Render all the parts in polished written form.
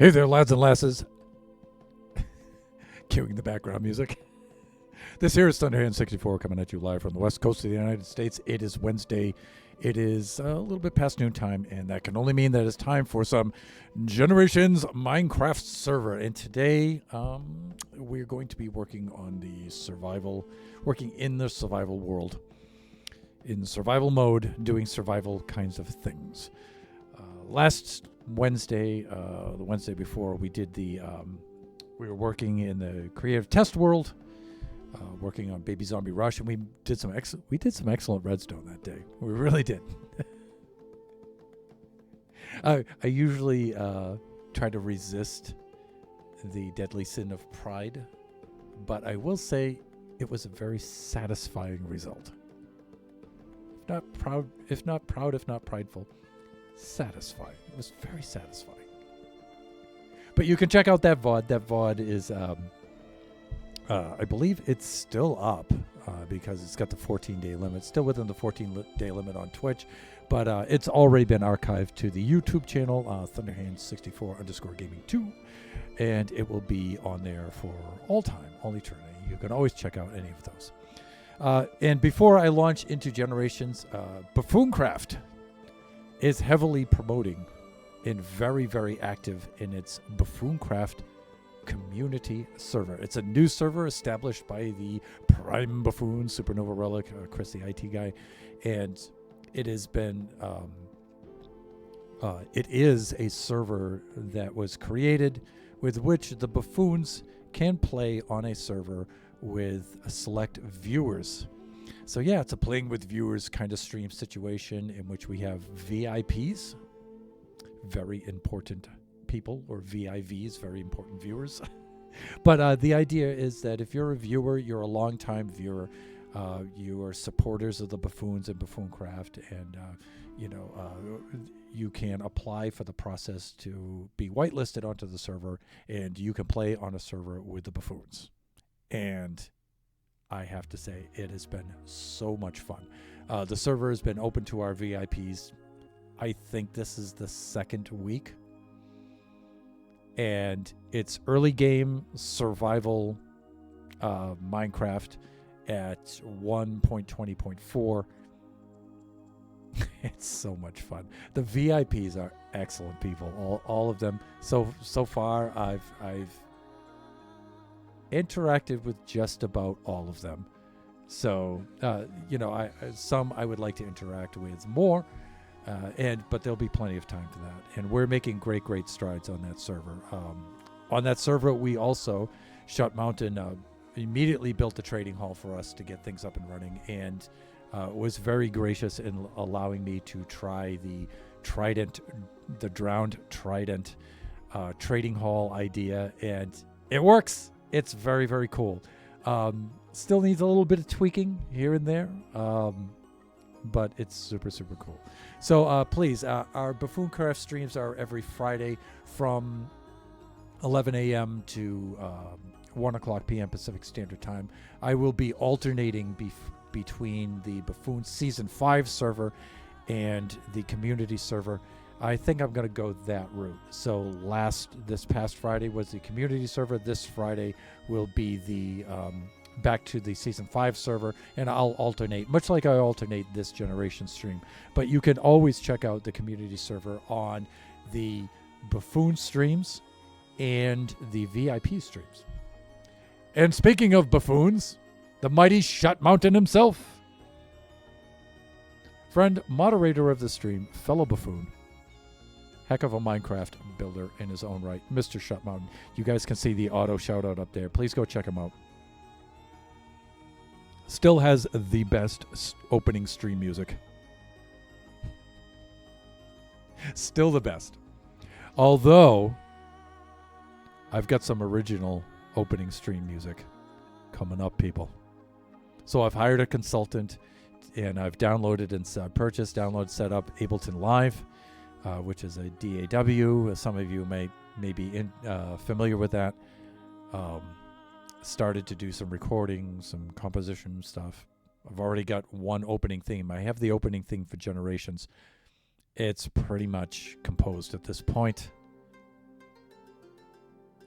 Hey there, lads and lasses. Cueing the background music. This here is Thunderhand64 coming at you live from the west coast of the United States. It is Wednesday. It is a little bit past noontime, and that can only mean that it's time for some Generations Minecraft server. And today, we're going to be working in the survival world, in survival mode, doing survival kinds of things. Last Wednesday, the Wednesday before, we did we were working in the creative test world, working on Baby Zombie Rush, and we did some excellent redstone that day. We really did. I usually try to resist the deadly sin of pride, but I will say it was a very satisfying result. If not prideful. Satisfying. It was very satisfying. But you can check out that VOD. That VOD is, I believe it's still up because it's got the 14-day limit. Still within the 14-day limit on Twitch. But it's already been archived to the YouTube channel, Thunderhand64_gaming2. And it will be on there for all time, all eternity. You can always check out any of those. And before I launch into Generations, Buffooncraft is heavily promoting and very, very active in its Buffooncraft community server. It's a new server established by the Prime Buffoon, Supernova Relic, Chris the IT guy, and it has been, it is a server that was created with which the Buffoons can play on a server with select viewers. So yeah, it's a playing with viewers kind of stream situation in which we have VIPs, very important people, or VIVs, very important viewers. But the idea is that if you're a viewer, you're a long-time viewer, you are supporters of the Buffoons and Buffooncraft, and you can apply for the process to be whitelisted onto the server, and you can play on a server with the Buffoons. And I have to say, it has been so much fun. The server has been open to our VIPs. I think this is the second week. And it's early game survival Minecraft at 1.20.4. It's so much fun. The VIPs are excellent people, all of them. So far, I've interacted with just about all of them. So, some I would like to interact with more, but there'll be plenty of time for that. And we're making great strides on that server. On that server, we also, Shut Mountain, immediately built a trading hall for us to get things up and running, and was very gracious in allowing me to try the Drowned Trident trading hall idea, and it works. It's very, very cool. Still needs a little bit of tweaking here and there, but it's super, super cool. So please, our Buffooncraft streams are every Friday from 11 a.m. to 1 o'clock p.m. Pacific Standard Time. I will be alternating between the Buffoon Season 5 server and the community server. I think I'm going to go that route. So this past Friday was the community server. This Friday will be the back to the Season 5 server, and I'll alternate, much like I alternate this generation stream. But you can always check out the community server on the Buffoon streams and the VIP streams. And speaking of buffoons, the mighty Shut Mountain himself, friend, moderator of the stream, fellow buffoon, heck of a Minecraft builder in his own right, Mr. Shut Mountain. You guys can see the auto shout out up there. Please go check him out. Still has the best opening stream music. Still the best. Although, I've got some original opening stream music coming up, people. So I've hired a consultant, and I've downloaded and set up Ableton Live, which is a DAW. Some of you may be familiar with that. Started to do some recording, some composition stuff. I've already got one opening theme. I have the opening theme for Generations. It's pretty much composed at this point.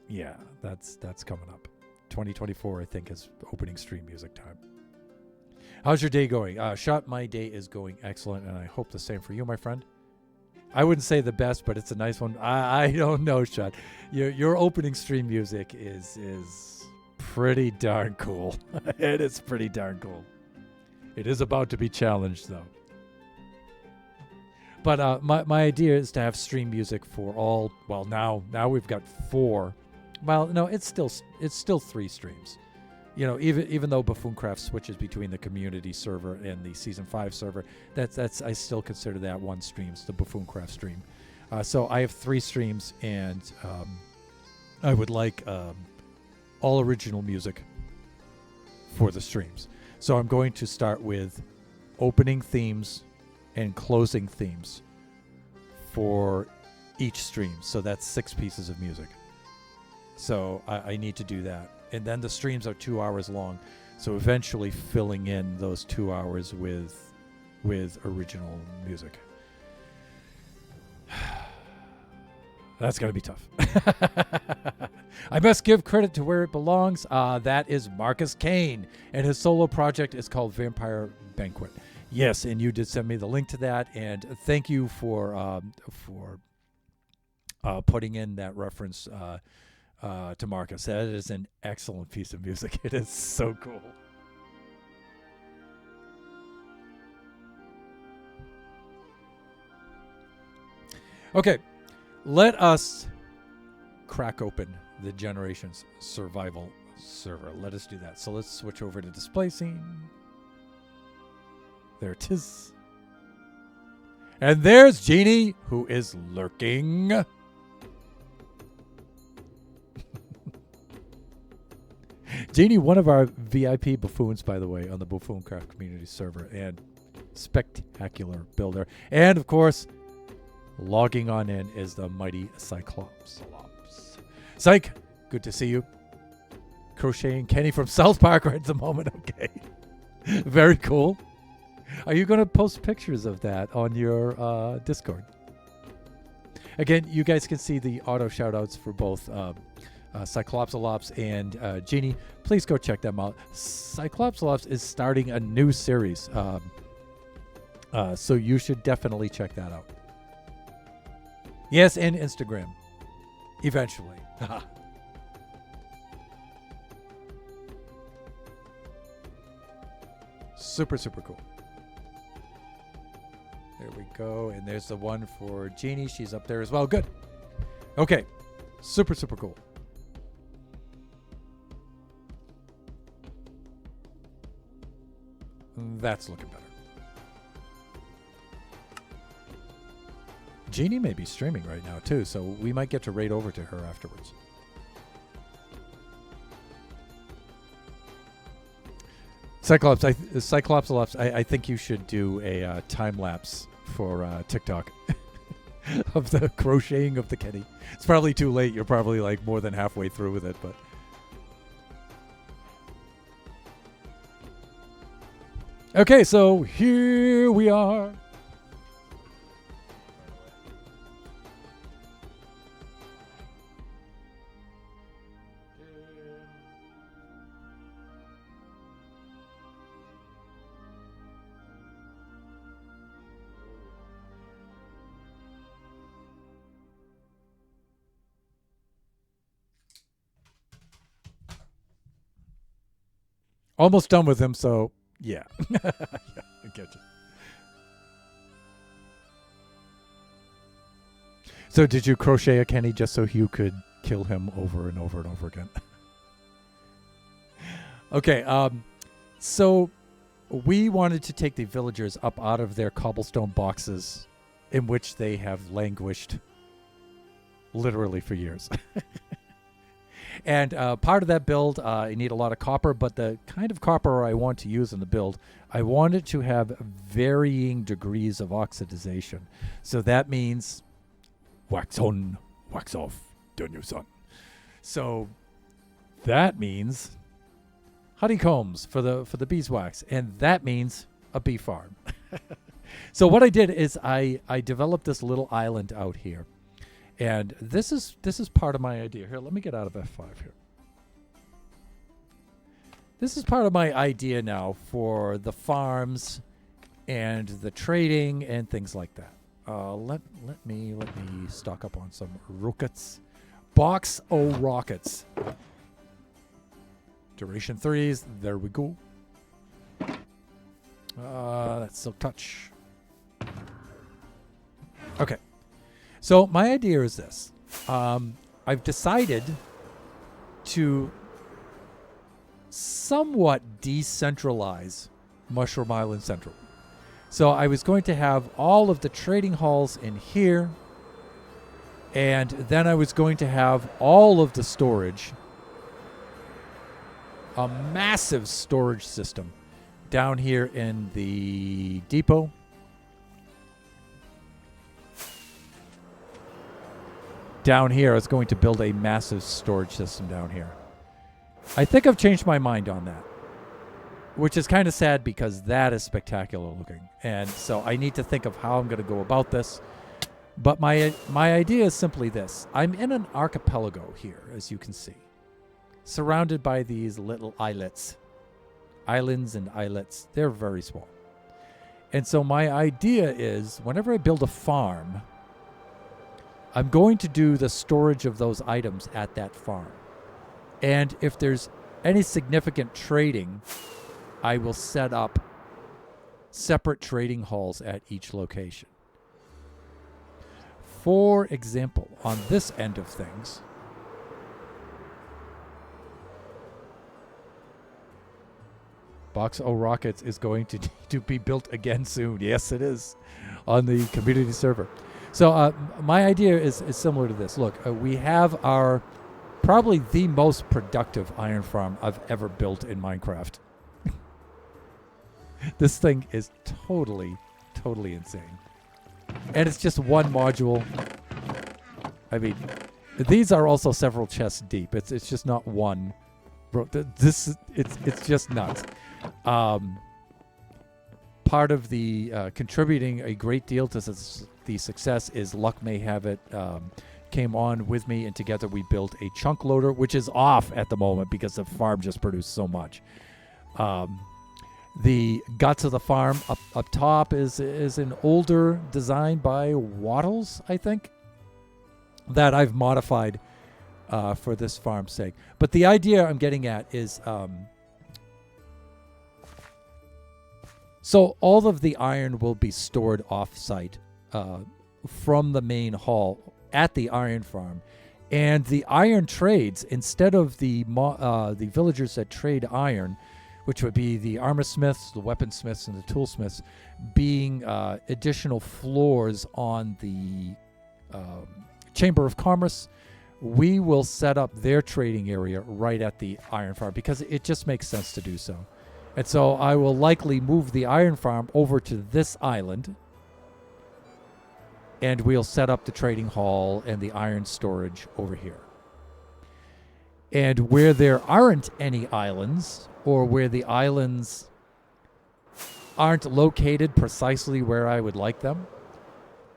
Yeah, that's coming up. 2024, I think, is opening stream music time. How's your day going? Shot, my day is going excellent, and I hope the same for you, my friend. I wouldn't say the best, but it's a nice one. I don't know, Shot. Your opening stream music is pretty darn cool. It is pretty darn cool. It is about to be challenged, though. But my idea is to have stream music for all. Well, now we've got 4. Well, no, it's still 3 streams. You know, even though Buffooncraft switches between the community server and the season 5 server, that's I still consider that one stream, the Buffooncraft stream. So I have 3 streams, and I would like all original music for the streams. So I'm going to start with opening themes and closing themes for each stream. So that's 6 pieces of music. So I need to do that. And then the streams are 2 hours long. So eventually filling in those 2 hours with original music. That's going to be tough. I must give credit to where it belongs. That is Marcus Kane. And his solo project is called Vampire Banquet. Yes, and you did send me the link to that. And thank you for putting in that reference to Marcus. That is an excellent piece of music. It is so cool. Okay, let us crack open the Generations Survival server. Let us do that. So let's switch over to display scene. There it is. And there's Jeannie, who is lurking. Jeannie, one of our VIP buffoons, by the way, on the Buffooncraft community server, and spectacular builder. And, of course, logging on in is the mighty Cyclops. Psych, good to see you. Crocheting Kenny from South Park right at the moment. Okay. Very cool. Are you going to post pictures of that on your Discord? Again, you guys can see the auto shout-outs for both Cyclopsalops and Jeannie. Please go check them out. Cyclopsalops is starting a new series, so you should definitely check that out. Yes, and Instagram. Eventually. Super, super cool. There we go. And there's the one for Jeannie. She's up there as well. Good. Okay. Super, super cool. That's looking better. Jeannie may be streaming right now, too, so we might get to raid over to her afterwards. Cyclopsalops, I think you should do a time lapse for TikTok of the crocheting of the Kenny. It's probably too late. You're probably like more than halfway through with it, but okay, so here we are. Almost done with him, so yeah. Yeah, I get you. So did you crochet a Kenny just so you could kill him over and over and over again? Okay, so we wanted to take the villagers up out of their cobblestone boxes in which they have languished literally for years. And part of that build, I need a lot of copper, but the kind of copper I want to use in the build, I want it to have varying degrees of oxidization. So that means wax on, wax off, the new sun. So that means honeycombs for the beeswax, and that means a bee farm. So what I did is I developed this little island out here. And this is part of my idea. Here, let me get out of F5 here. This is part of my idea now for the farms and the trading and things like that. Let me stock up on some rockets. Box o' rockets. Duration 3s. There we go. That's Silk Touch. Okay. So my idea is this. I've decided to somewhat decentralize Mushroom Island Central. So I was going to have all of the trading halls in here, and then I was going to have all of the storage, a massive storage system down here in the depot. Down here, I was going to build a massive storage system down here. I think I've changed my mind on that, which is kind of sad because that is spectacular looking. And so I need to think of how I'm going to go about this. But my idea is simply this. I'm in an archipelago here, as you can see, surrounded by these little islets. Islands and islets. They're very small. And so my idea is whenever I build a farm, I'm going to do the storage of those items at that farm. And if there's any significant trading, I will set up separate trading halls at each location. For example, on this end of things, Box O Rockets is going to be built again soon. Yes, it is, on the community server. So my idea is similar to this. Look, we have our probably the most productive iron farm I've ever built in Minecraft. This thing is totally insane. And it's just one module. I mean, these are also several chests deep. It's just not one. Bro, it's just nuts. Part of the contributing a great deal to the success is Luck May Have It came on with me, and together we built a chunk loader, which is off at the moment because the farm just produced so much. The guts of the farm up top is an older design by Wattles, I think, that I've modified for this farm's sake. But the idea I'm getting at is so all of the iron will be stored off-site from the main hall at the iron farm. And the iron trades, instead of the villagers that trade iron, which would be the armor smiths, the weaponsmiths, and the toolsmiths, being additional floors on the Chamber of Commerce, we will set up their trading area right at the iron farm because it just makes sense to do so. And so I will likely move the iron farm over to this island, and we'll set up the trading hall and the iron storage over here. And where there aren't any islands, or where the islands aren't located precisely where I would like them,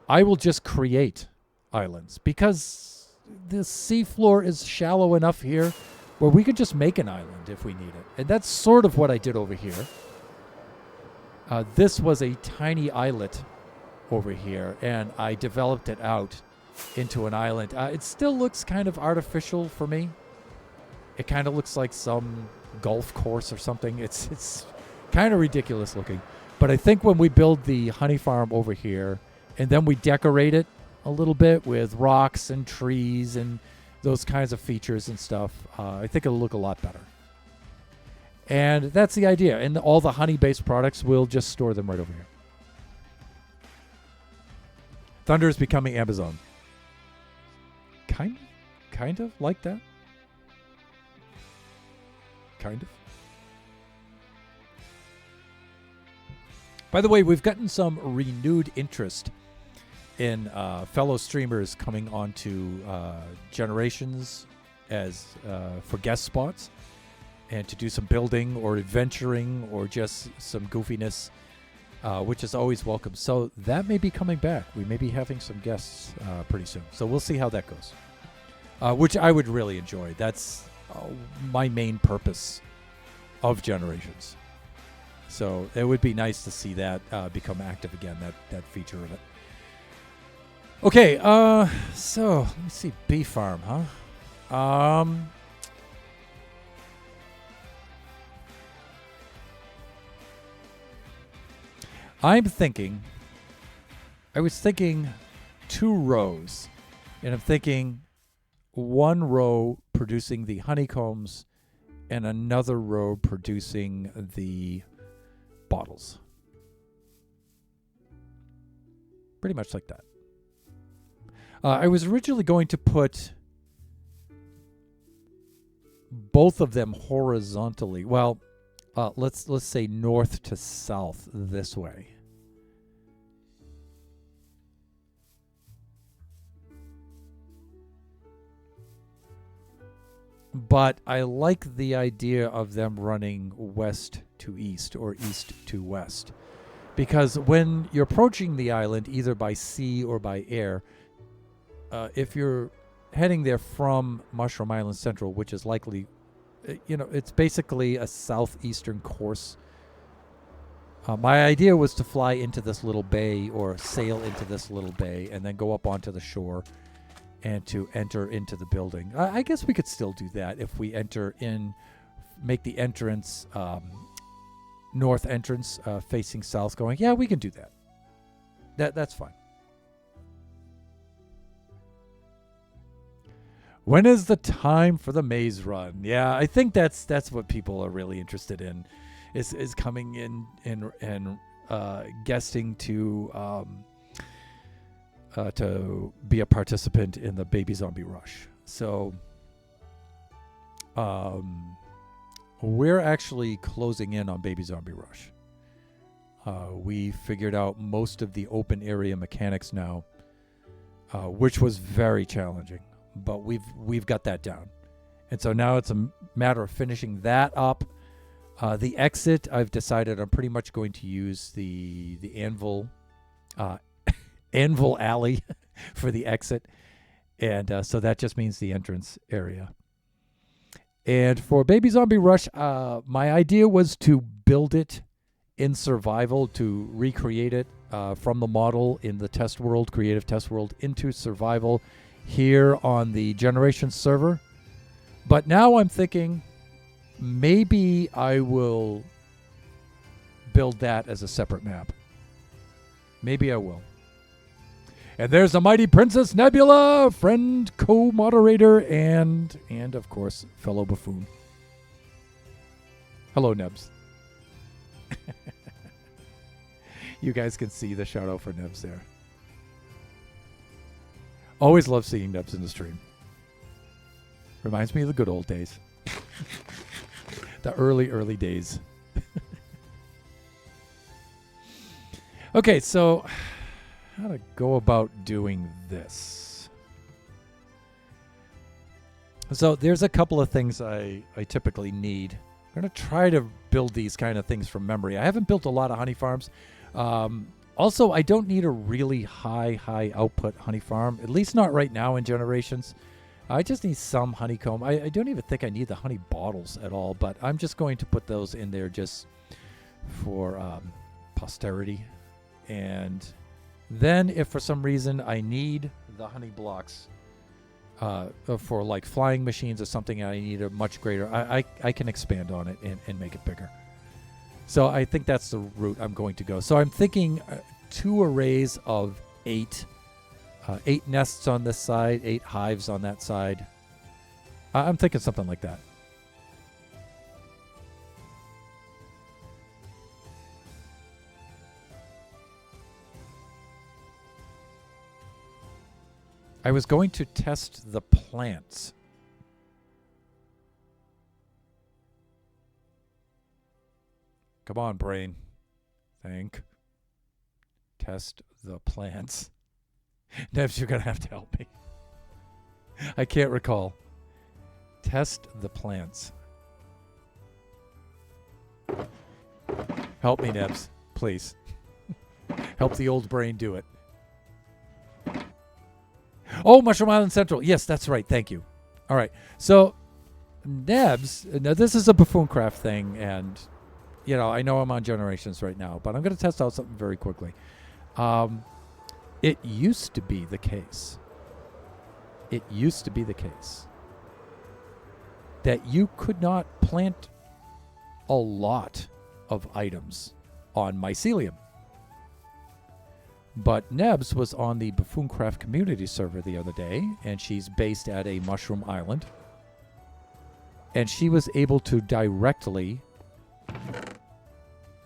I will just create islands because the seafloor is shallow enough here where we could just make an island if we need it. And that's sort of what I did over here. This was a tiny islet over here, and I developed it out into an island. It still looks kind of artificial for me. It kind of looks like some golf course or something. It's kind of ridiculous looking. But I think when we build the honey farm over here, and then we decorate it a little bit with rocks and trees and those kinds of features and stuff, I think it'll look a lot better. And that's the idea. And all the honey-based products, we'll just store them right over here. Thunder is becoming Amazon. Kind of like that. Kind of. By the way, we've gotten some renewed interest in fellow streamers coming onto Generations as for guest spots and to do some building or adventuring or just some goofiness. which is always welcome. So that may be coming back. We may be having some guests pretty soon. So we'll see how that goes, which I would really enjoy. That's my main purpose of Generations. So it would be nice to see that become active again, that feature of it. Okay, so let me see. Bee farm, huh? I was thinking 2 rows, and I'm thinking 1 row producing the honeycombs and another row producing the bottles. Pretty much like that. I was originally going to put both of them horizontally. Well, let's say north to south this way. But I like the idea of them running west to east or east to west. Because when you're approaching the island, either by sea or by air, if you're heading there from Mushroom Island Central, which is likely, it's basically a southeastern course. My idea was to fly into this little bay or sail into this little bay and then go up onto the shore and to enter into the building. I guess we could still do that if we make the entrance, north entrance facing south going. Yeah, we can do that. That's fine. When is the time for the maze run? Yeah, I think that's what people are really interested in, is coming in and guesting to be a participant in the Baby Zombie Rush. So we're actually closing in on Baby Zombie Rush. We figured out most of the open area mechanics now, which was very challenging. But we've got that down. And so now it's a matter of finishing that up. The exit, I've decided I'm pretty much going to use the Anvil Alley for the exit. And so that just means the entrance area. And for Baby Zombie Rush, my idea was to build it in survival, to recreate it from the model in the test world, creative test world, into survival here on the Generations server. But now I'm thinking maybe I will build that as a separate map. Maybe I will. And there's the mighty Princess Nebula, friend, co-moderator, and of course, fellow buffoon. Hello, Nebs. You guys can see the shout out for Nebs there. Always love seeing Nebs in the stream. Reminds me of the good old days. The early days. Okay, so how to go about doing this? So there's a couple of things I typically need. I'm going to try to build these kind of things from memory. I haven't built a lot of honey farms. Also, I don't need a really high output honey farm, at least not right now in Generations. I just need some honeycomb. I don't even think I need the honey bottles at all, but I'm just going to put those in there just for posterity. And then if for some reason I need the honey blocks for like flying machines or something, I need a much greater, I can expand on it and make it bigger. So I think that's the route I'm going to go. So I'm thinking 2 arrays of 8 nests on this side, 8 hives on that side. I'm thinking something like that. I was going to test the plants. Come on, brain. Think. Test the plants. Nevs, you're going to have to help me. I can't recall. Test the plants. Help me, Nevs, please. Help the old brain do it. Oh, Mushroom Island Central. Yes, that's right. Thank you. All right. So, Nebs, now this is a Buffooncraft thing, and, I know I'm on Generations right now, but I'm going to test out something very quickly. It used to be the case. That you could not plant a lot of items on Mycelium. But Nebs was on the Buffooncraft community server the other day, and she's based at a mushroom island. And she was able to directly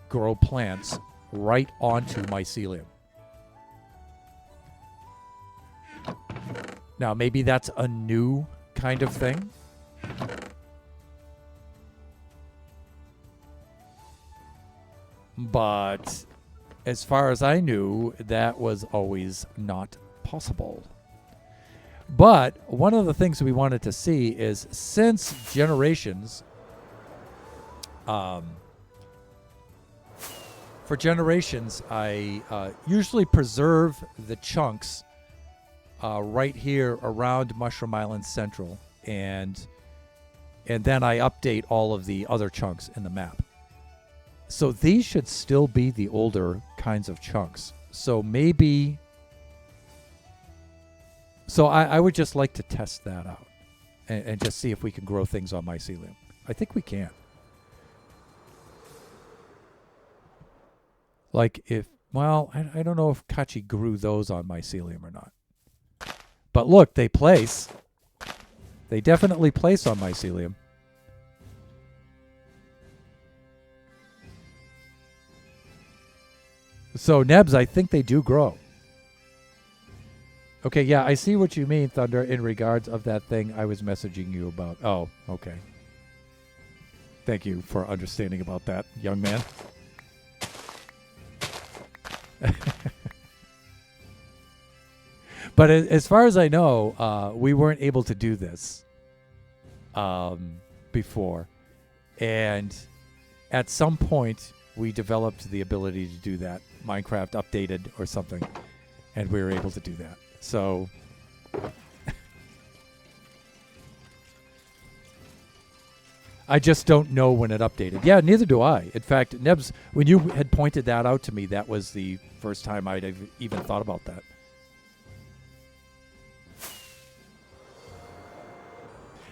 grow plants right onto Mycelium. Now, maybe that's a new kind of thing. But as far as I knew, that was always not possible. But one of the things we wanted to see is, since Generations, for Generations, I usually preserve the chunks right here around Mushroom Island Central, and then I update all of the other chunks in the map. So these should still be the older kinds of chunks. So maybe... So I would just like to test that out and just see if we can grow things on Mycelium. I think we can. Like if... Well, I don't know if Kachi grew those on Mycelium or not. But look, they place. They definitely place on Mycelium. So, Nebs, I think they do grow. Okay, yeah, I see what you mean, Thunder, in regards of that thing I was messaging you about. Oh, okay. Thank you for understanding about that, young man. But as far as I know, we weren't able to do this before. And at some point, we developed the ability to do that. Minecraft updated or something, and we were able to do that. So... I just don't know when it updated. Yeah, neither do I. In fact, Nebs, when you had pointed that out to me, that was the first time I'd even thought about that.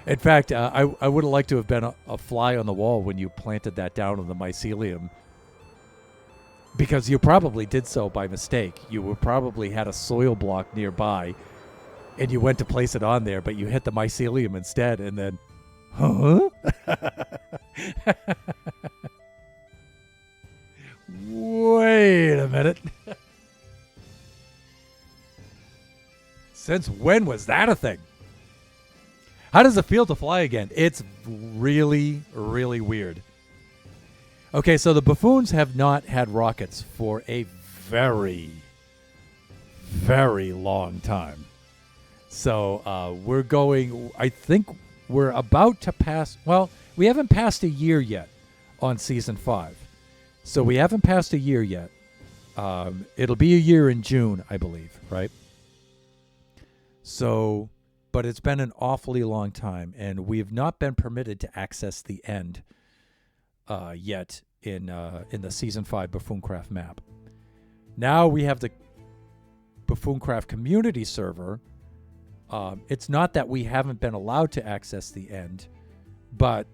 In fact, I would have liked to have been a fly on the wall when you planted that down on the Mycelium, because you probably did so by mistake. You would probably had a soil block nearby, and you went to place it on there, but you hit the Mycelium instead, and then... Huh? Wait a minute. Since when was that a thing? How does it feel to fly again? It's really, really weird. Okay, so the buffoons have not had rockets for a very, very long time. So we're going, I think we're about to pass, well, we haven't passed a year yet on Season 5. So we haven't passed a year yet. It'll be a year in June, I believe, right? So, but it's been an awfully long time, and we have not been permitted to access the end yet in the Season 5 Buffooncraft map. Now we have the Buffooncraft community server. It's not that we haven't been allowed to access the end, but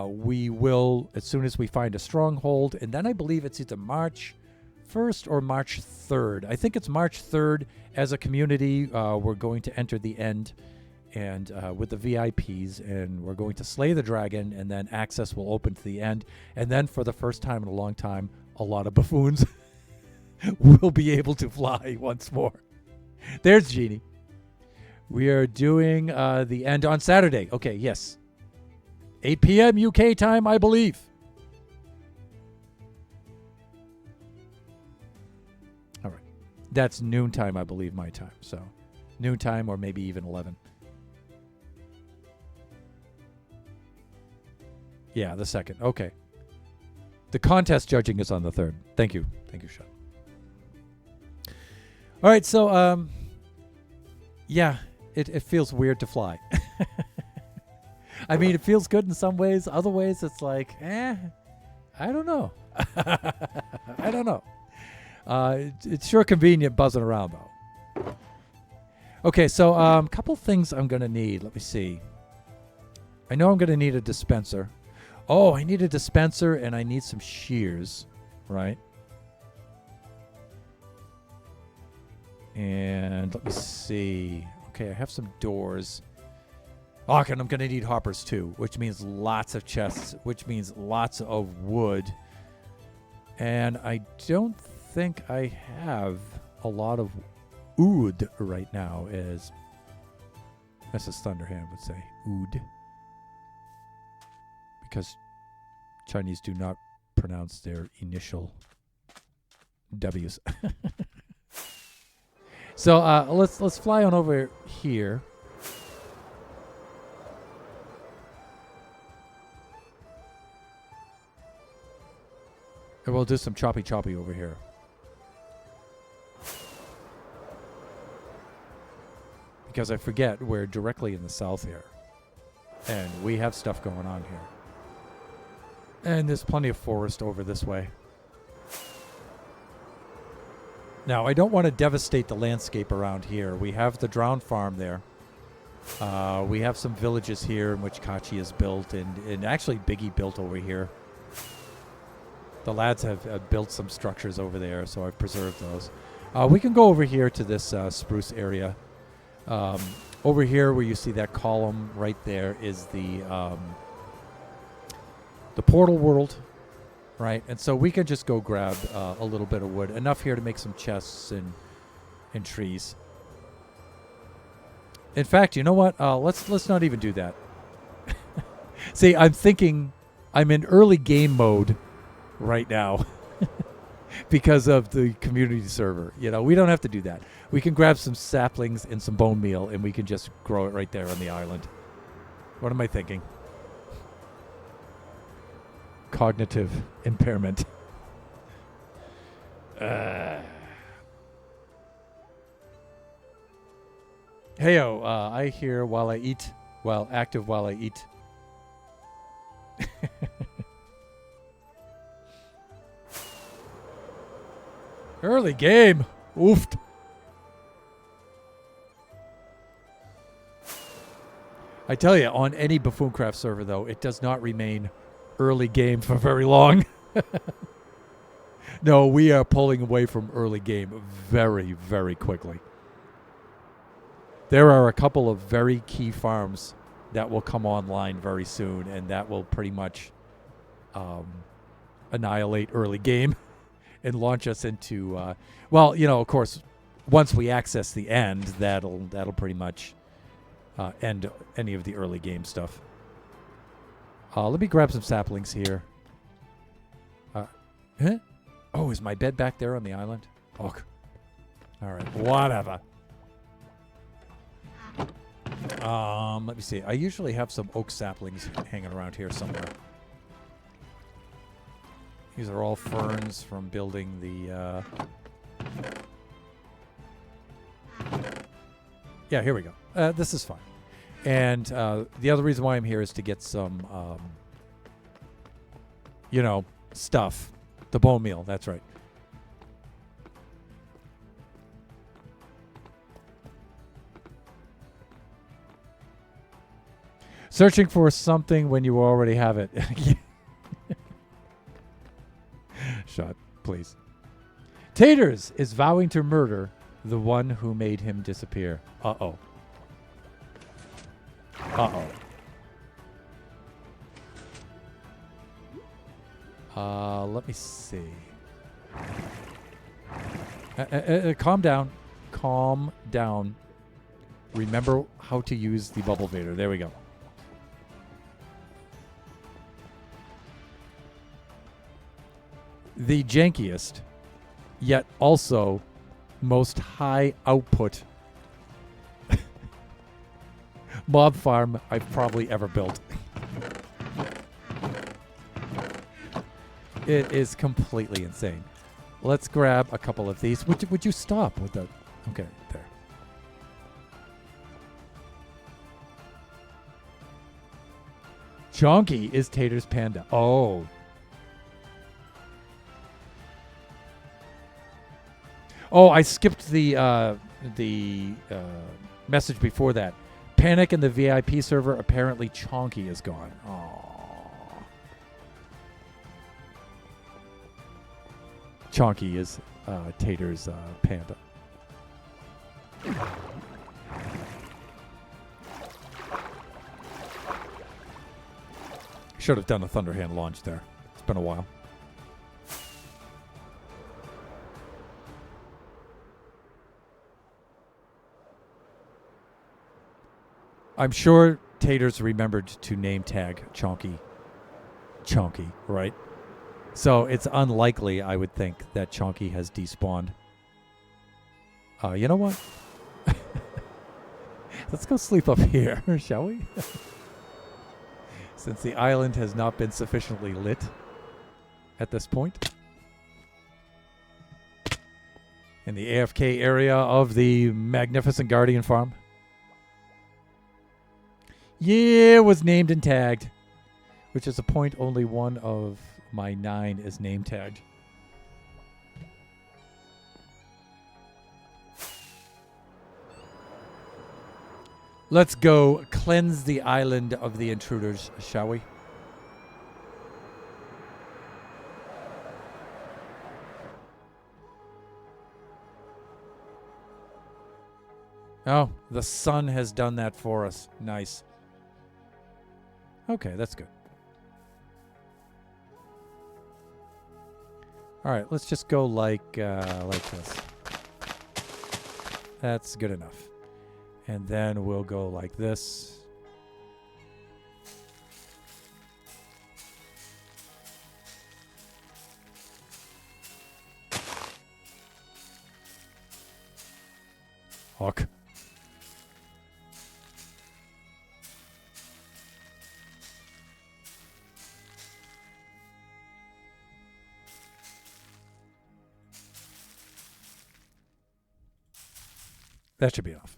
we will as soon as we find a stronghold, and then I believe it's either March 1st or March 3rd. I think it's March 3rd. As a community, we're going to enter the end and with the VIPs, and we're going to slay the dragon, and then access will open to the end. And then for the first time in a long time, a lot of buffoons will be able to fly once more. There's Genie. We are doing the end on Saturday. Okay, yes. 8 p.m. UK time, I believe. All right. That's noontime, I believe, my time. So noontime or maybe even 11. Yeah, the 2nd. Okay. The contest judging is on the 3rd. Thank you. Thank you, Sean. All right, so yeah, it feels weird to fly. I mean, it feels good in some ways. Other ways, it's like, I don't know. I don't know. It's sure convenient buzzing around, though. Okay, so a couple things I'm going to need. Let me see. I know I'm going to need a dispenser. Oh, I need a dispenser, and I need some shears, right? And let me see. Okay, I have some doors. Oh, and I'm going to need hoppers too, which means lots of chests, which means lots of wood. And I don't think I have a lot of oud right now, as Mrs. Thunderhand would say. Oud. Because Chinese do not pronounce their initial W's. So let's fly on over here. And we'll do some choppy over here. Because I forget we're directly in the south here. And we have stuff going on here. And there's plenty of forest over this way. Now, I don't want to devastate the landscape around here. We have the Drowned Farm there. We have some villages here in which Kachi has built, and actually Biggie built over here. The lads have built some structures over there, so I've preserved those. We can go over here to this spruce area. Over here where you see that column right there is the portal world. Right, and so we can just go grab a little bit of wood, enough here to make some chests and trees. In fact, you know what? Let's not even do that. See, I'm thinking I'm in early game mode right now because of the community server. You know, we don't have to do that. We can grab some saplings and some bone meal, and we can just grow it right there on the island. What am I thinking? Cognitive impairment. Heyo, I hear while I eat, active while I eat. Early game. Oofed. I tell you, on any Buffooncraft server, though, it does not remain early game for very long. No, we are pulling away from early game very, very quickly. There are a couple of very key farms that will come online very soon, and that will pretty much annihilate early game and launch us into, well, you know, of course, once we access the end, that'll pretty much end any of the early game stuff. Let me grab some saplings here. Huh? Oh, is my bed back there on the island? Oh, all right, whatever. Let me see. I usually have some oak saplings hanging around here somewhere. These are all ferns from building the... Yeah, here we go. This is fine. And the other reason why I'm here is to get some, you know, stuff. The bone meal, that's right. Searching for something when you already have it. Shut, please. Taters is vowing to murder the one who made him disappear. Uh-oh. Let me see. Calm down. Calm down. Remember how to use the bubble vader. There we go. The jankiest, yet also most high output mob farm I've probably ever built. It is completely insane. Let's grab a couple of these. Would you stop with the Okay, there. Chonky is Tater's panda. Oh. Oh, I skipped the message before that. Panic in the VIP server. Apparently, Chonky is gone. Oh. Chonky is Tater's panda. Should have done a Thunderhand launch there. It's been a while. I'm sure Taters remembered to name tag Chonky, right? So it's unlikely, I would think, that Chonky has despawned. You know what? Let's go sleep up here, shall we? Since the island has not been sufficiently lit at this point. In the AFK area of the magnificent Guardian Farm. Yeah, was named and tagged. Which is a point only one of my 9 is name tagged. Let's go cleanse the island of the intruders, shall we? Oh, the sun has done that for us. Nice. Okay, that's good. All right, let's just go like this. That's good enough. And then we'll go like this. Hawk. That should be enough.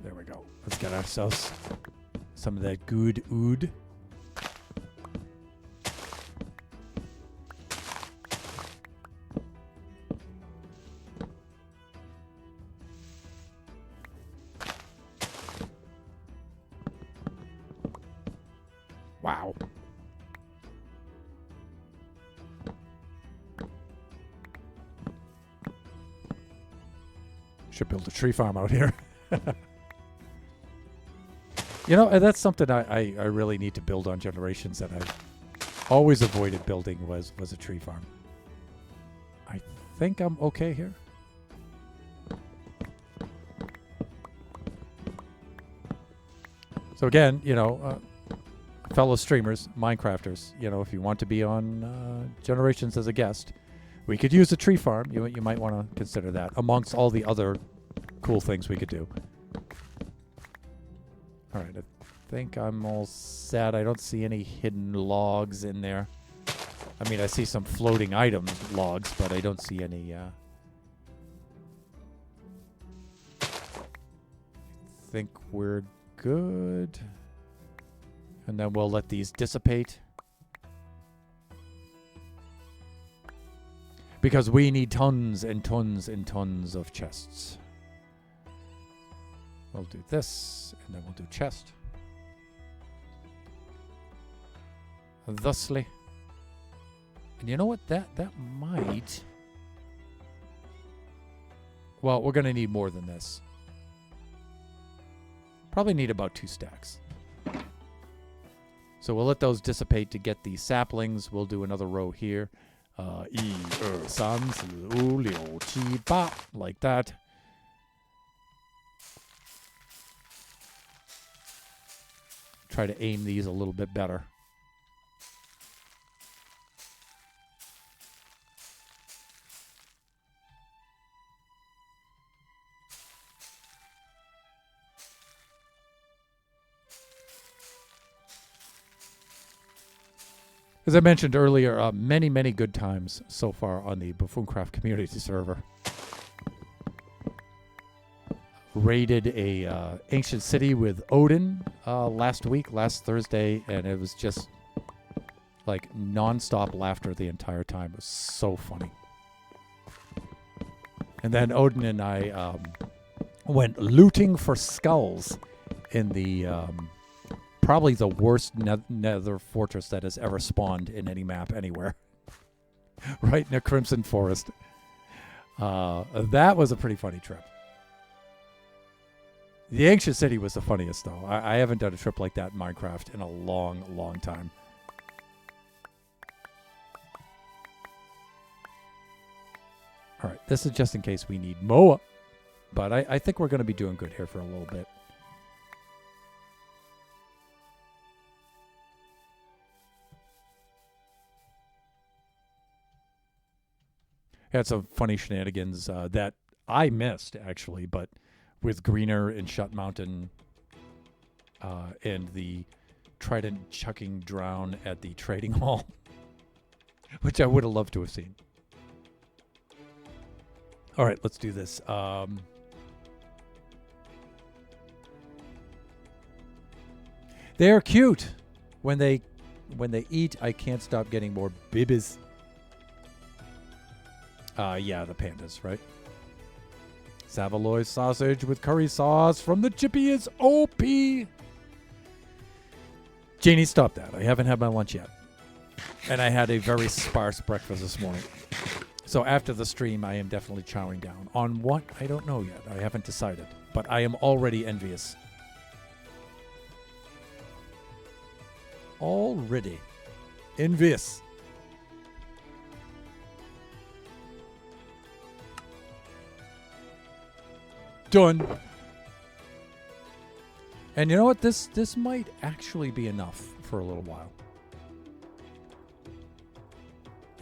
There we go. Let's get ourselves some of that good oud. Wow. Should build a tree farm out here. You know, that's something I really need to build on Generations that I've always avoided building was a tree farm. I think I'm okay here. So again, you know, fellow streamers, Minecrafters, you know, if you want to be on Generations as a guest, we could use a tree farm. You might want to consider that amongst all the other cool things we could do. All right, I think I'm all set. I don't see any hidden logs in there. I mean, I see some floating items logs, but I don't see any. I think we're good. And then we'll let these dissipate. Because we need tons and tons and tons of chests. We'll do this, and then we'll do chest. Thusly. And you know what? That might... Well, we're going to need more than this. Probably need about 2 stacks. So we'll let those dissipate to get the saplings. We'll do another row here. 1, 2, 3, 4, 5, 6, 7, like that. Try to aim these a little bit better. As I mentioned earlier, many, many good times so far on the Buffooncraft community server. Raided a ancient city with Odin last Thursday, and it was just like non-stop laughter the entire time. It was so funny. And then Odin and I went looting for skulls in the probably the worst nether fortress that has ever spawned in any map anywhere. Right in a Crimson Forest. That was a pretty funny trip. The ancient city was the funniest, though. I haven't done a trip like that in Minecraft in a long, long time. All right, this is just in case we need Moa. But I think we're going to be doing good here for a little bit. Had some funny shenanigans that I missed, actually, but with Greener and Shut Mountain and the Trident chucking drown at the trading hall, which I would have loved to have seen. All right, let's do this. They're cute. When they eat, I can't stop getting more bibis. Yeah, the pandas, right? Savaloy sausage with curry sauce from the Chippy is OP. Janie, stop that. I haven't had my lunch yet. And I had a very sparse breakfast this morning. So after the stream, I am definitely chowing down. On what? I don't know yet. I haven't decided. But I am already envious. Already envious. Done. And you know what? This might actually be enough for a little while.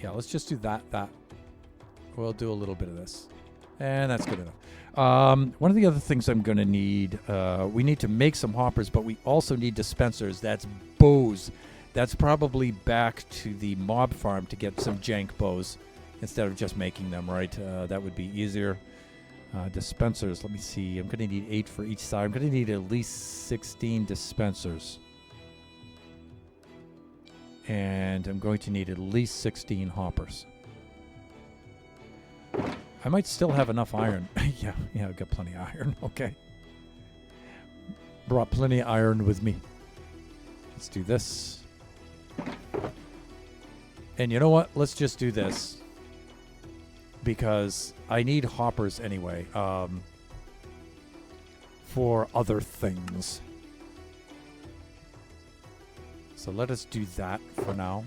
Yeah, let's just do that. We'll do a little bit of this. And that's good enough. One of the other things I'm going to need, we need to make some hoppers, but we also need dispensers. That's bows. That's probably back to the mob farm to get some jank bows instead of just making them, right? That would be easier. Dispensers, let me see. I'm going to need 8 for each side. I'm going to need at least 16 dispensers. And I'm going to need at least 16 hoppers. I might still have enough iron. yeah, I've got plenty of iron. Okay. Brought plenty of iron with me. Let's do this. And you know what? Let's just do this. Because I need hoppers anyway. For other things. So let us do that for now.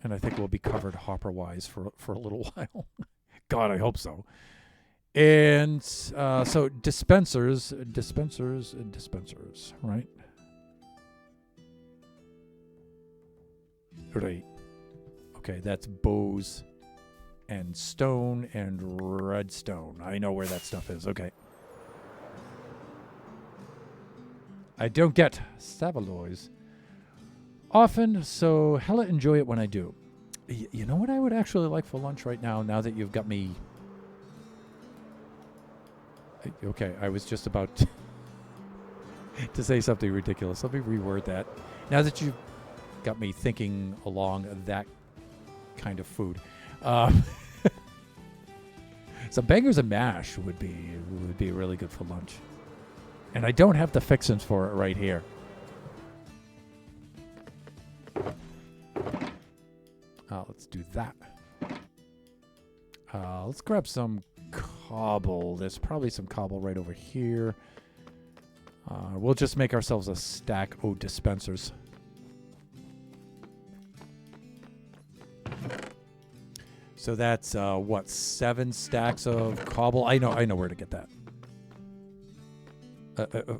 And I think we'll be covered hopper-wise for a little while. God, I hope so. And so dispensers, right? Right. Okay, that's bows and stone and redstone. I know where that stuff is. Okay. I don't get Savaloys often, so hella enjoy it when I do. You know what I would actually like for lunch right now that you've got me... Okay, I was just about to say something ridiculous. Let me reword that. Now that you've got me thinking along that kind of food. Some bangers and mash would be really good for lunch. And I don't have the fixins for it right here. Let's do that. Let's grab some cobble. There's probably some cobble right over here. We'll just make ourselves a stack of dispensers. So that's, 7 stacks of cobble? I know where to get that.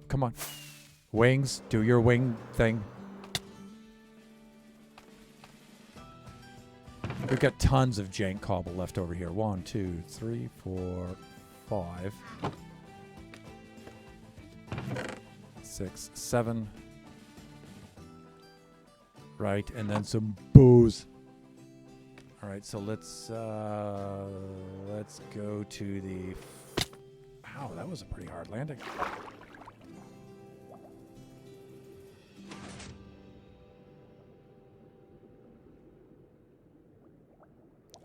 Come on. Wings, do your wing thing. We've got tons of jank cobble left over here. 1, 2, 3, 4, 5, 6, 7. right? And then some bows. All right, so let's go to the... Wow, that was a pretty hard landing.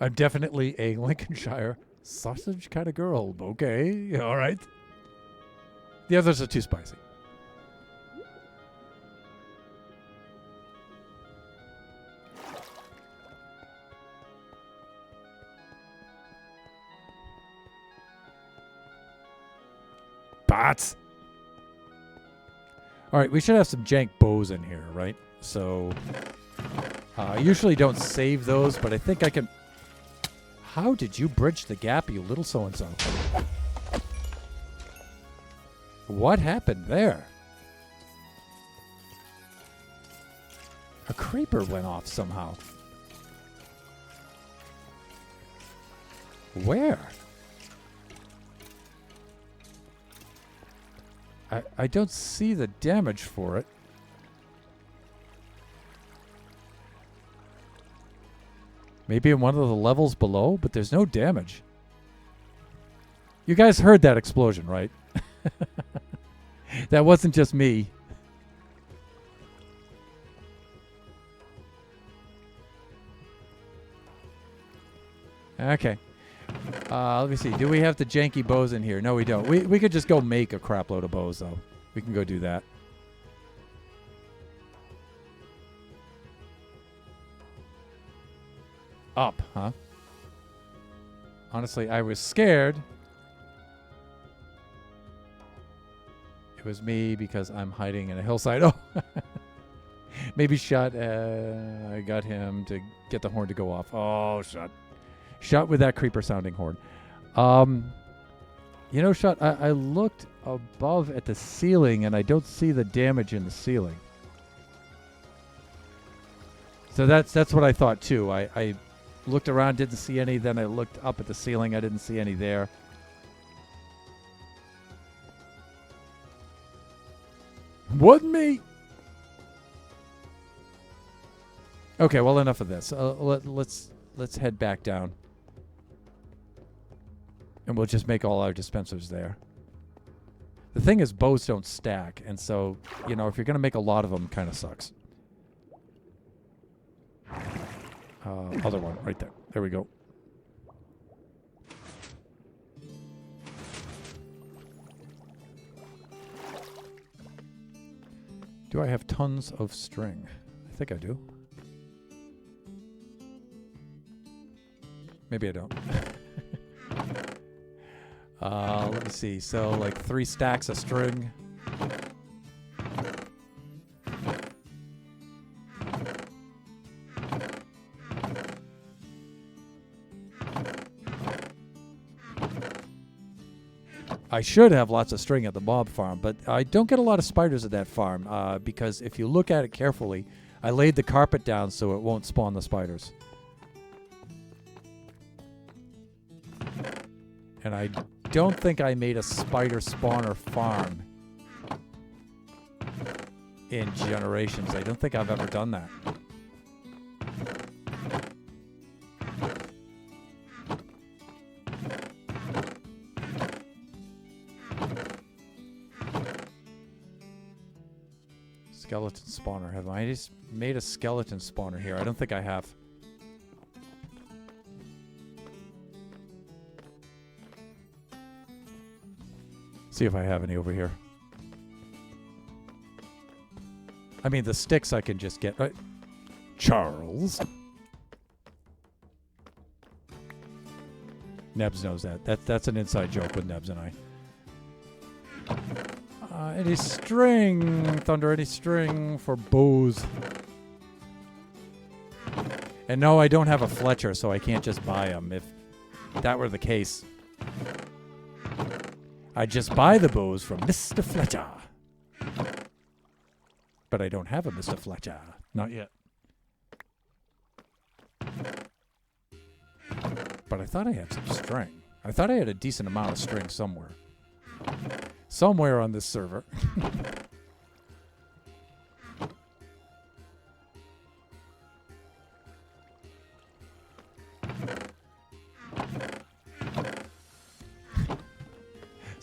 I'm definitely a Lincolnshire sausage kind of girl. Okay, all right. The others are too spicy. Bots. All right, we should have some jank bows in here, right? So I usually don't save those, but I think I can... How did you bridge the gap, you little so-and-so? What happened there? A creeper went off somehow. Where? I don't see the damage for it. Maybe in one of the levels below, but there's no damage. You guys heard that explosion, right? That wasn't just me. Okay. Let me see. Do we have the janky bows in here? No, we don't. We could just go make a crap load of bows, though. We can go do that. Up, huh? Honestly, I was scared. It was me because I'm hiding in a hillside. Oh! Maybe Shot. I got him to get the horn to go off. Oh, Shot. Shot with that creeper sounding horn. You know, Shot, I looked above at the ceiling and I don't see the damage in the ceiling. So that's what I thought too. I looked around, didn't see any. Then I looked up at the ceiling. I didn't see any there. Wasn't me. Okay, well, enough of this. Let's head back down. And we'll just make all our dispensers there. The thing is, bows don't stack. And so, you know, if you're going to make a lot of them, kind of sucks. Other one, right there. There we go. Do I have tons of string? I think I do. Maybe I don't. Let me see. So, like 3 stacks of string. I should have lots of string at the mob farm, but I don't get a lot of spiders at that farm because if you look at it carefully, I laid the carpet down so it won't spawn the spiders. And I don't think I made a spider spawner farm in Generations. I don't think I've ever done that. Skeleton spawner. Have I just made a skeleton spawner here? I don't think I have. See if I have any over here. I mean, the sticks I can just get. Right? Charles. Nebs knows that. That's an inside joke with Nebs and I. Any string, Thunder, any string for bows. And no, I don't have a Fletcher, so I can't just buy them. If that were the case, I'd just buy the bows from Mr. Fletcher. But I don't have a Mr. Fletcher. Not yet. But I thought I had some string. I thought I had a decent amount of string somewhere. Somewhere on this server.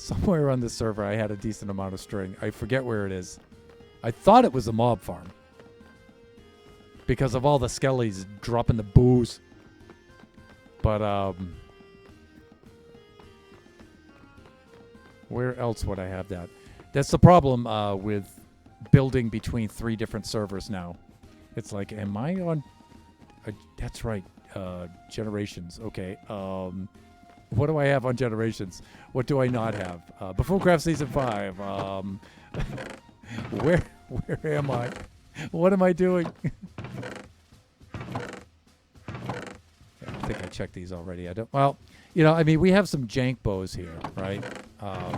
Somewhere on this server, I had a decent amount of string. I forget where it is. I thought it was a mob farm because of all the skellies dropping the booze. But where else would I have that? That's the problem with building between 3 different servers now. It's like, am I on? That's right. Generations. Okay. What do I have on Generations? What do I not have? Buffooncraft Season 5. Where am I? What am I doing? I think I checked these already. I don't. Well, you know, I mean, we have some jank bows here, right? I'm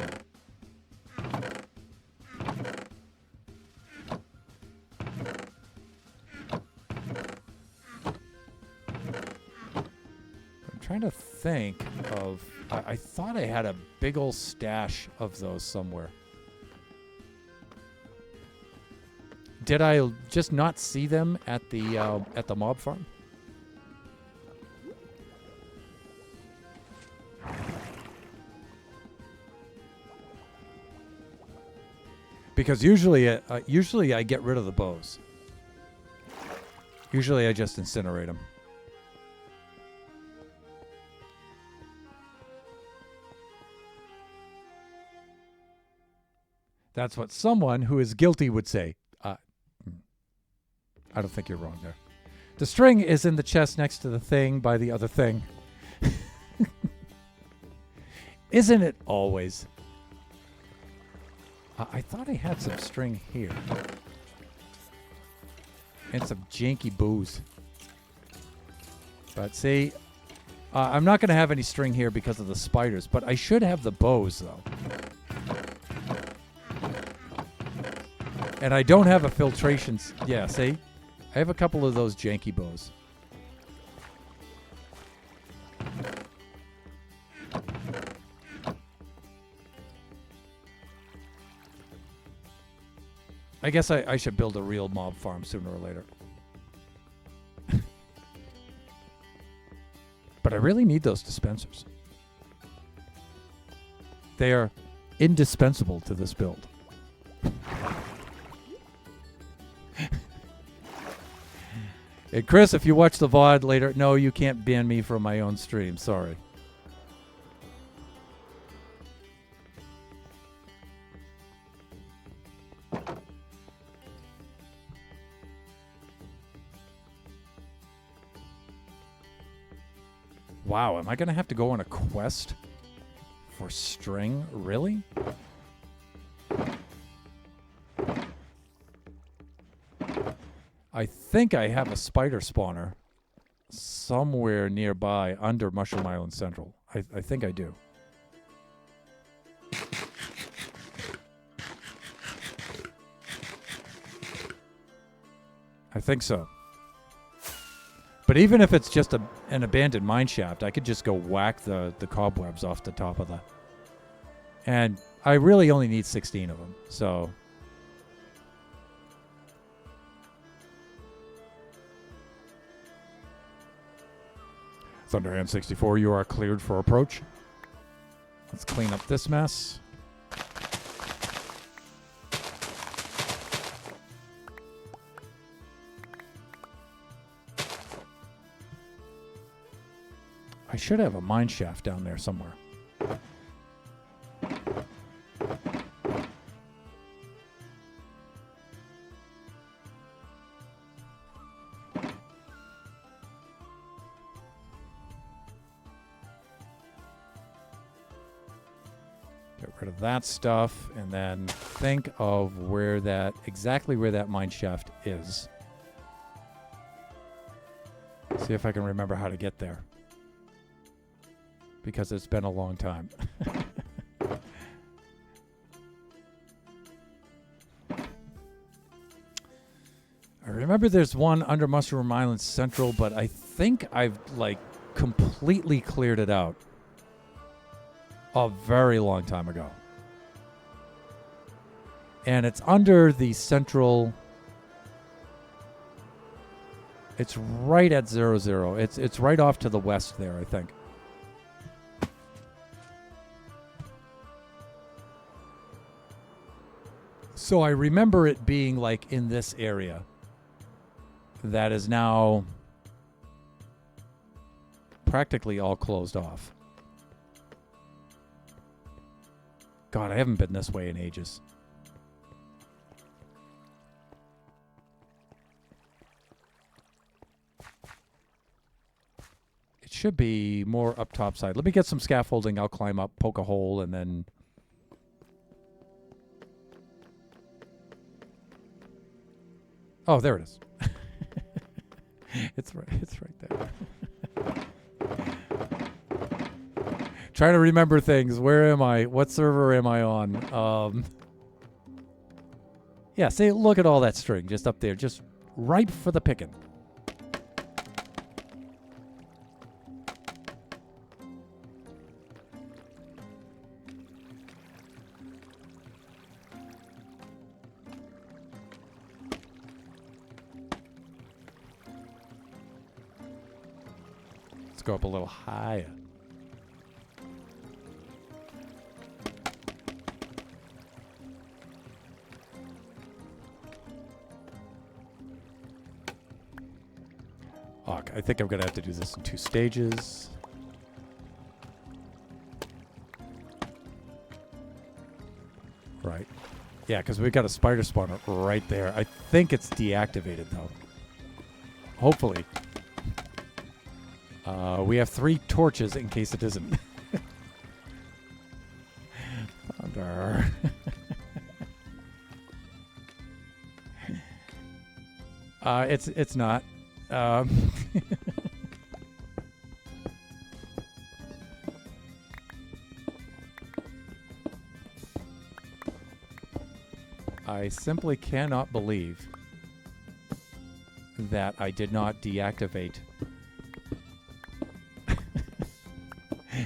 trying to think of. I thought I had a big old stash of those somewhere. Did I just not see them at the mob farm? Because usually I get rid of the bows. Usually I just incinerate them. That's what someone who is guilty would say. I don't think you're wrong there. The string is in the chest next to the thing by the other thing. Isn't it always? I thought I had some string here. And some janky booze. But see, I'm not going to have any string here because of the spiders, but I should have the bows, though. And I don't have a filtration. Yeah, see? I have a couple of those janky bows. I guess I should build a real mob farm sooner or later. But I really need those dispensers. They are indispensable to this build. And Chris, if you watch the VOD later, no, you can't ban me from my own stream. Sorry. Wow, am I going to have to go on a quest for string? Really? I think I have a spider spawner somewhere nearby under Mushroom Island Central. I think I do. I think so. But even if it's just an abandoned mine shaft, I could just go whack the cobwebs off the top of the... And I really only need 16 of them, so... Thunderhand 64, you are cleared for approach. Let's clean up this mess. I should have a mine shaft down there somewhere. Get rid of that stuff and then think of exactly where that mine shaft is. See if I can remember how to get there. Because it's been a long time. I remember there's one under Mushroom Island Central, but I think I've completely cleared it out a very long time ago. And it's under the central... It's right at 00. It's right off to the west there, I think. So I remember it being like in this area that is now practically all closed off. God, I haven't been this way in ages. It should be more up top side. Let me get some scaffolding. I'll climb up, poke a hole, and then... Oh, there it is. It's right there. Trying to remember things. Where am I? What server am I on? Yeah, see, look at all that string just up there, just ripe for the picking. Let's go up a little higher. I think I'm going to have to do this in 2 stages. Right. Yeah, because we've got a spider spawner right there. I think it's deactivated, though. Hopefully. We have 3 torches in case it isn't. Thunder. It's not. I simply cannot believe that I did not deactivate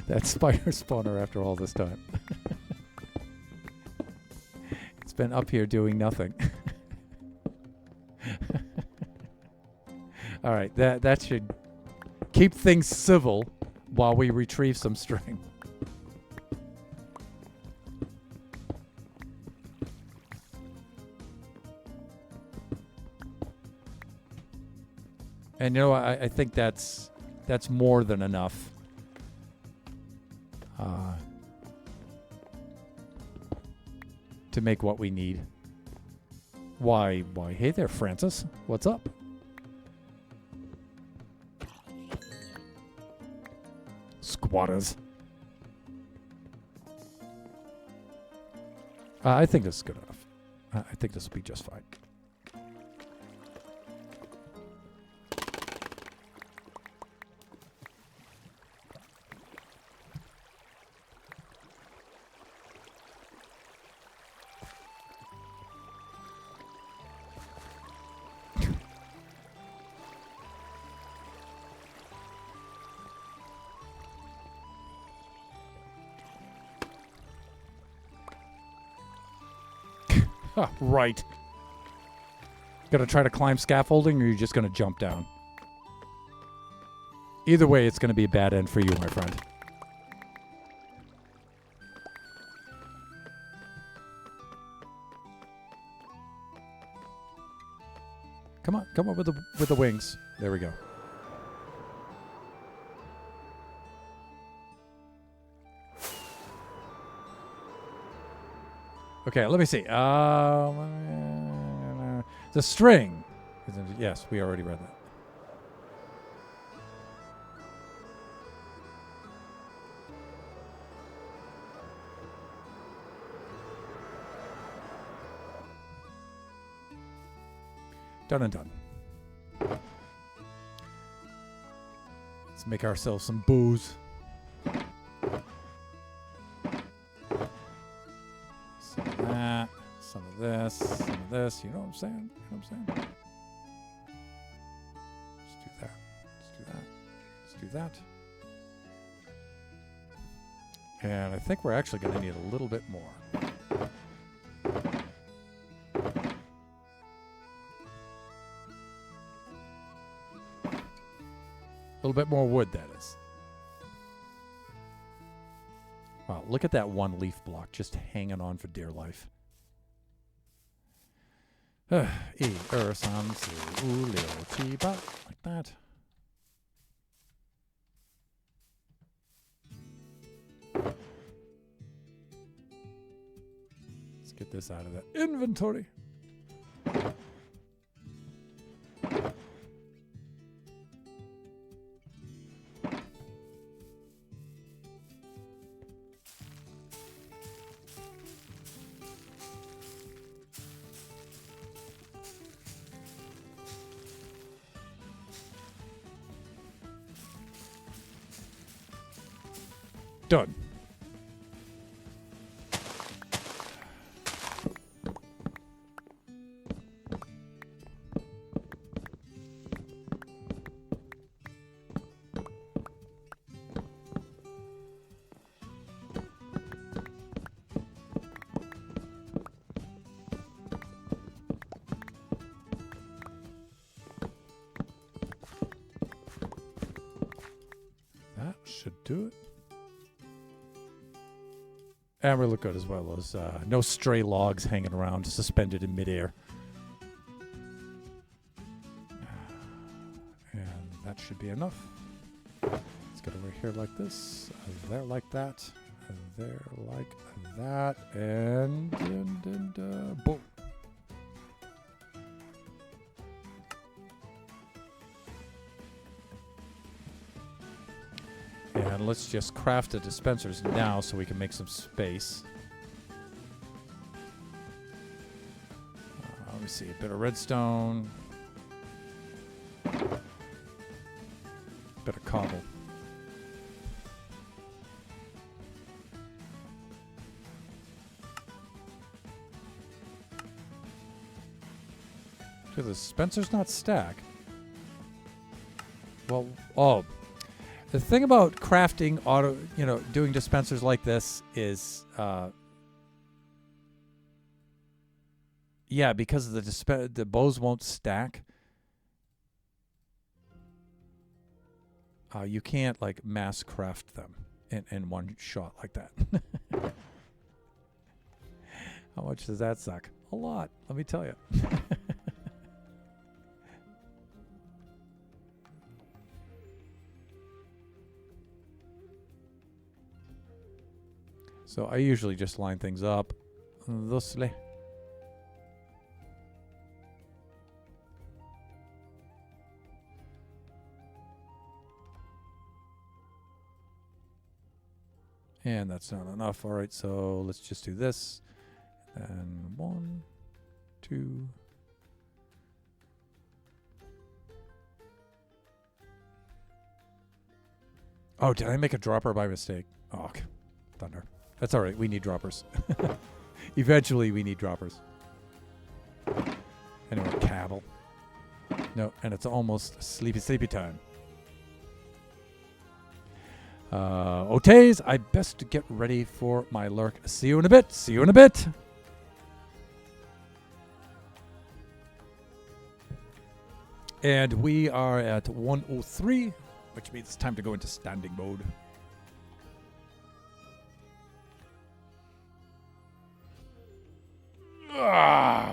that spider spawner after all this time. It's been up here doing nothing. All right, that should keep things civil while we retrieve some string. And you know, I think that's more than enough. To make what we need. Why, hey there, Francis. What's up? Squatters. I think this is good enough. I think this will be just fine. Right. Gonna try to climb scaffolding, or you're just gonna jump down? Either way, it's gonna be a bad end for you, my friend. Come on, come up with the wings. There we go. Okay, let me see. The string. Yes, we already read that. Done and done. Let's make ourselves some booze. Some of this, you know what I'm saying? You know what I'm saying? Let's do that. Let's do that. Let's do that. And I think we're actually going to need a little bit more. A little bit more wood, that is. Wow, look at that one leaf block just hanging on for dear life. 1, 2, 3, 4, 6, 7, 8 like that. Let's get this out of the inventory. Done. That should do it. And we look good as well as no stray logs hanging around, suspended in midair. And that should be enough. Let's get over here like this, there like that, and there like that, and boom. And let's just craft the dispensers now so we can make some space. Let me see, a bit of redstone. Bit of cobble. Do the dispensers not stack? Well, oh. The thing about crafting doing dispensers like this is, yeah, because the bows won't stack. You can't like mass craft them in one shot like that. How much does that suck? A lot, let me tell you. So I usually just line things up thusly. And that's not enough. All right, so let's just do this. And 1, 2. Oh, did I make a dropper by mistake? Oh, thunder. That's all right. We need droppers. Eventually, we need droppers. Anyway, cabble. No, and it's almost sleepy time. Otays, I best get ready for my lurk. See you in a bit. See you in a bit. And we are at 103, which means it's time to go into standing mode.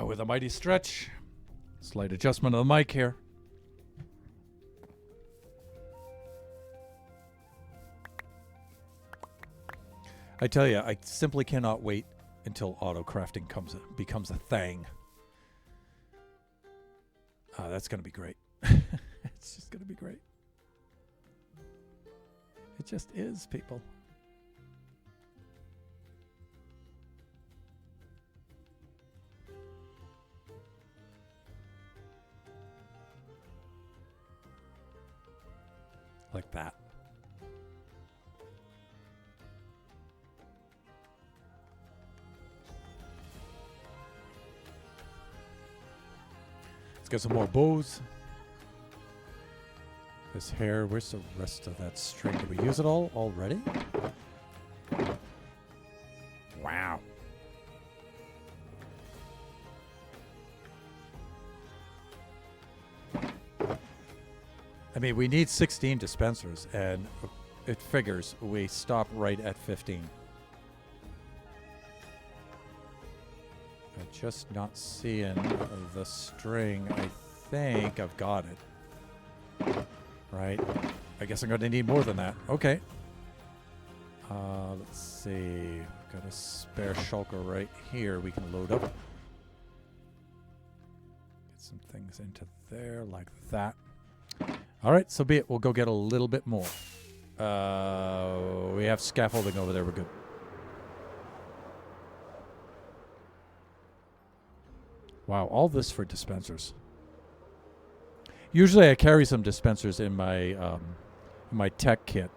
With a mighty stretch. Slight adjustment of the mic here. I tell you, I simply cannot wait until auto crafting becomes a thing. That's going to be great. It's just going to be great. It just is, people. Like that. Let's get some more bows. This hair, where's the rest of that string? Did we use it all already? Wow. I mean, we need 16 dispensers, and it figures we stop right at 15. I'm just not seeing the string. I think I've got it. Right? I guess I'm going to need more than that. Okay. Let's see. Got a spare shulker right here we can load up. Get some things into there like that. All right, so be it. We'll go get a little bit more. We have scaffolding over there. We're good. Wow, all this for dispensers. Usually I carry some dispensers in my tech kit.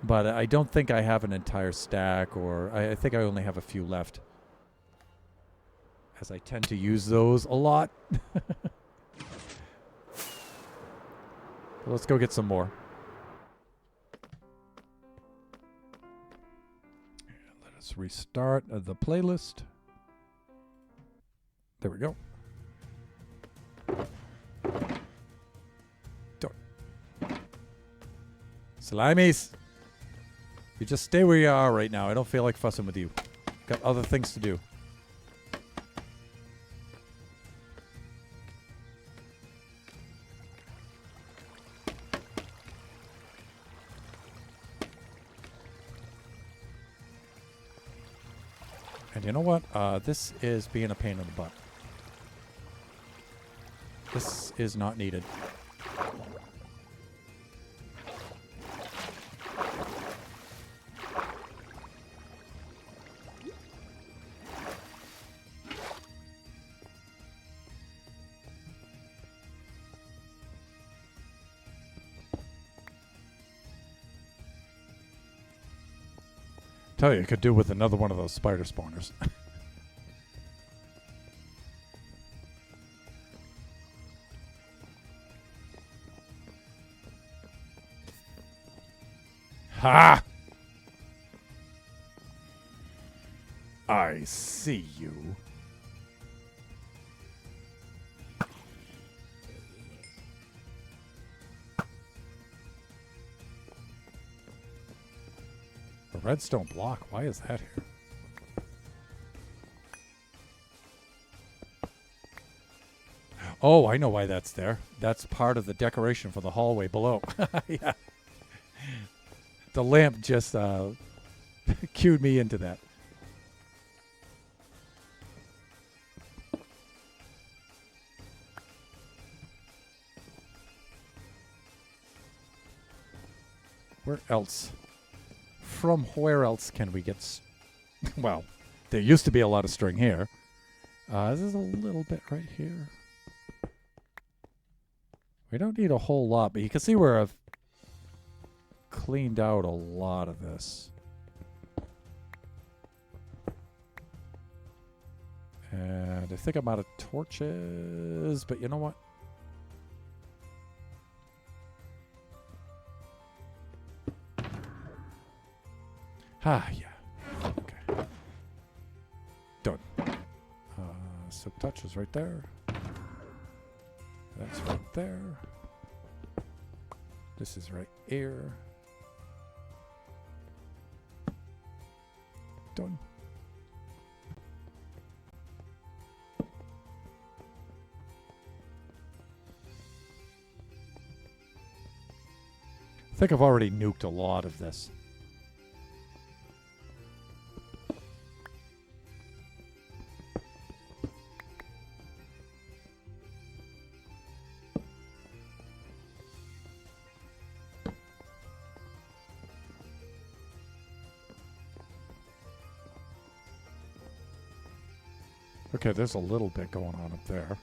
But I don't think I have an entire stack, or I think I only have a few left. As I tend to use those a lot. Let's go get some more. Let us restart the playlist. There we go. Slimies! You just stay where you are right now. I don't feel like fussing with you. Got other things to do. And you know what? This is being a pain in the butt. This is not needed. Tell you, you could do with another one of those spider spawners. Ha! I see you. A redstone block? Why is that here? Oh, I know why that's there. That's part of the decoration for the hallway below. Yeah. The lamp just cued me into that. Where else? From where else can we get... well, there used to be a lot of string here. This is a little bit right here. We don't need a whole lot, but you can see where I've cleaned out a lot of this. And I think I'm out of torches, but you know what? Ah, yeah. Okay. Done. Silk touch is right there. That's right there. This is right here. Done. I think I've already nuked a lot of this. Okay, there's a little bit going on up there.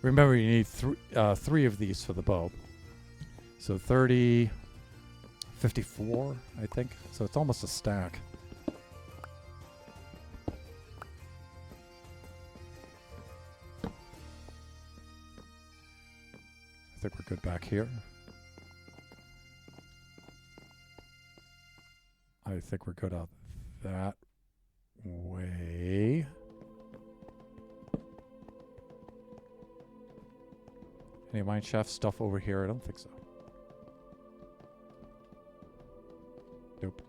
Remember, you need three of these for the bow. So 30, 54, I think. So it's almost a stack. think we're good back here. I think we're good out that way. Any mine shaft stuff over here? I don't think so. Nope.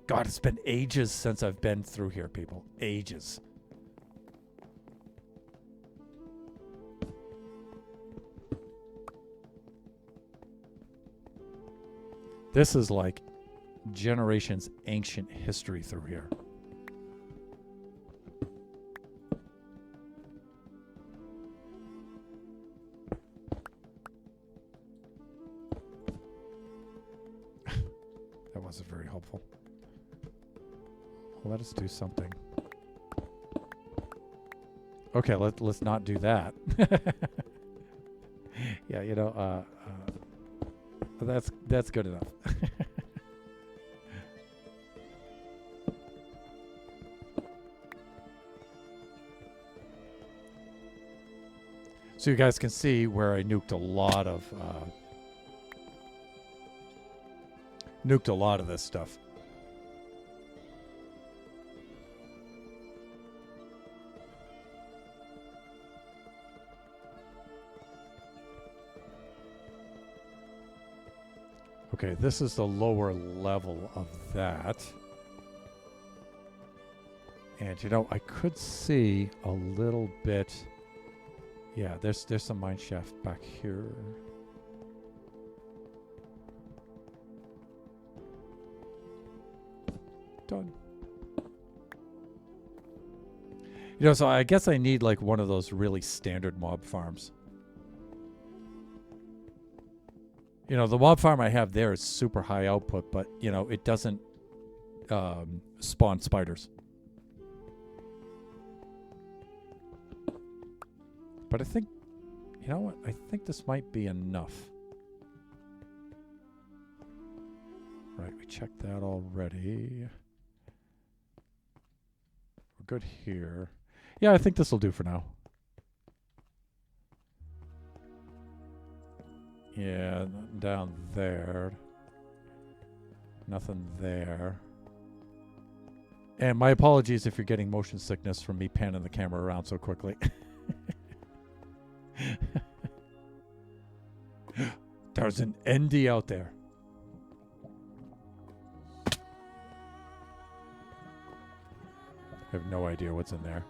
God, it's been ages since I've been through here, people. Ages. This is like generations ancient history through here. That wasn't very helpful. Let us do something. Okay, let's not do that. Yeah, you know, that's good enough. So you guys can see where I nuked a lot of this stuff. Okay, this is the lower level of that. And you know, I could see a little bit. Yeah, there's some mine shaft back here. Done. You know, so I guess I need like one of those really standard mob farms. You know, the mob farm I have there is super high output, but, you know, it doesn't spawn spiders. But I think, you know what? I think this might be enough. Right, we checked that already. We're good here. Yeah, I think this will do for now. Yeah, down there. Nothing there. And my apologies if you're getting motion sickness from me panning the camera around so quickly. There's an ND out there. I have no idea what's in there.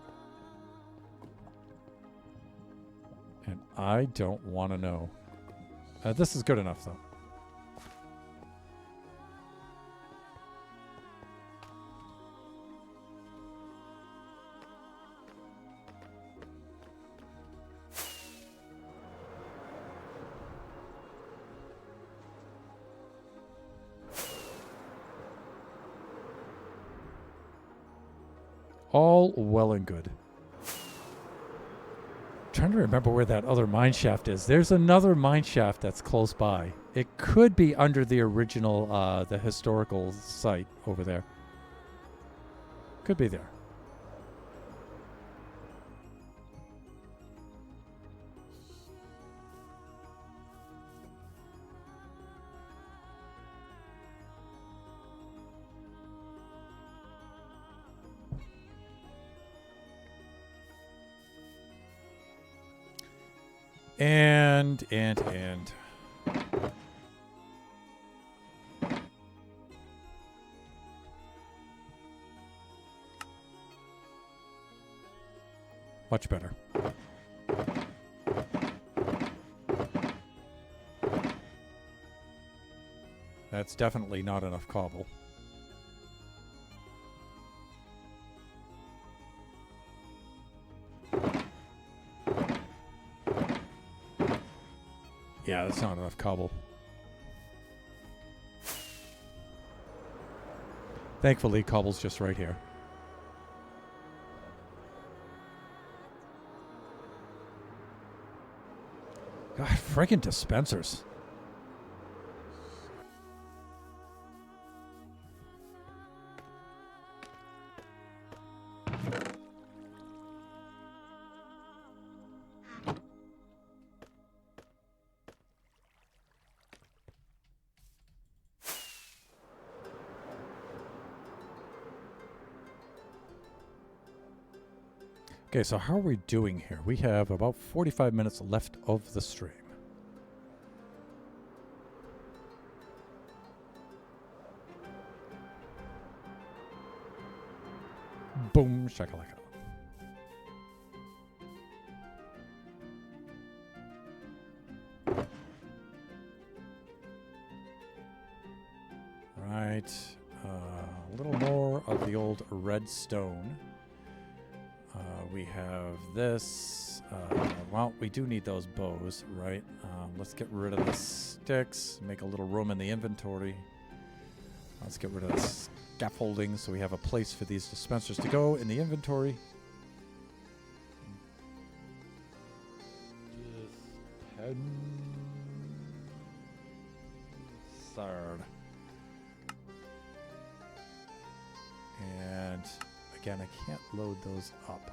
And I don't want to know. This is good enough, though. All well and good. Trying to remember where that other mine shaft is. There's another mine shaft that's close by. It could be under the original, the historical site over there. Could be there. And. Much better. That's definitely not enough cobble. Yeah, that's not enough cobble. Thankfully, cobble's just right here. God, friggin' dispensers. Okay, so how are we doing here? We have about 45 minutes left of the stream. Boom, shakalaka. Right, a little more of the old redstone. We have this. Well, we do need those bows, right? Let's get rid of the sticks, make a little room in the inventory. Let's get rid of the scaffolding so we have a place for these dispensers to go in the inventory. Third. And again, I can't load those up.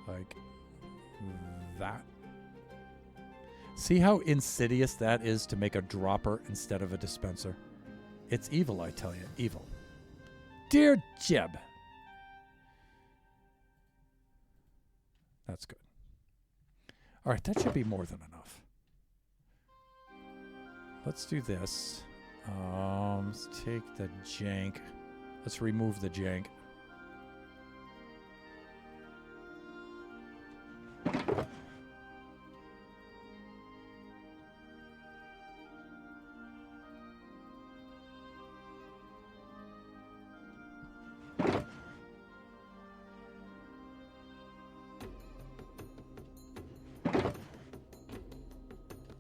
Like that. See how insidious that is to make a dropper instead of a dispenser? It's evil, I tell you. Evil. Dear Jeb. That's good. All right, that should be more than enough. Let's do this. Let's take the jank. Let's remove the jank.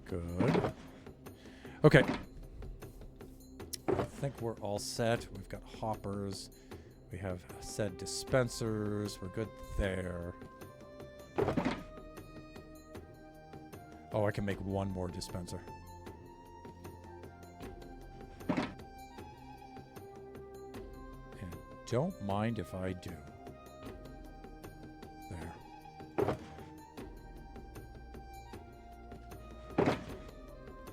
Good. Okay. I think we're all set. We've got hoppers. We have said dispensers. We're good there. Oh, I can make one more dispenser. And don't mind if I do. There.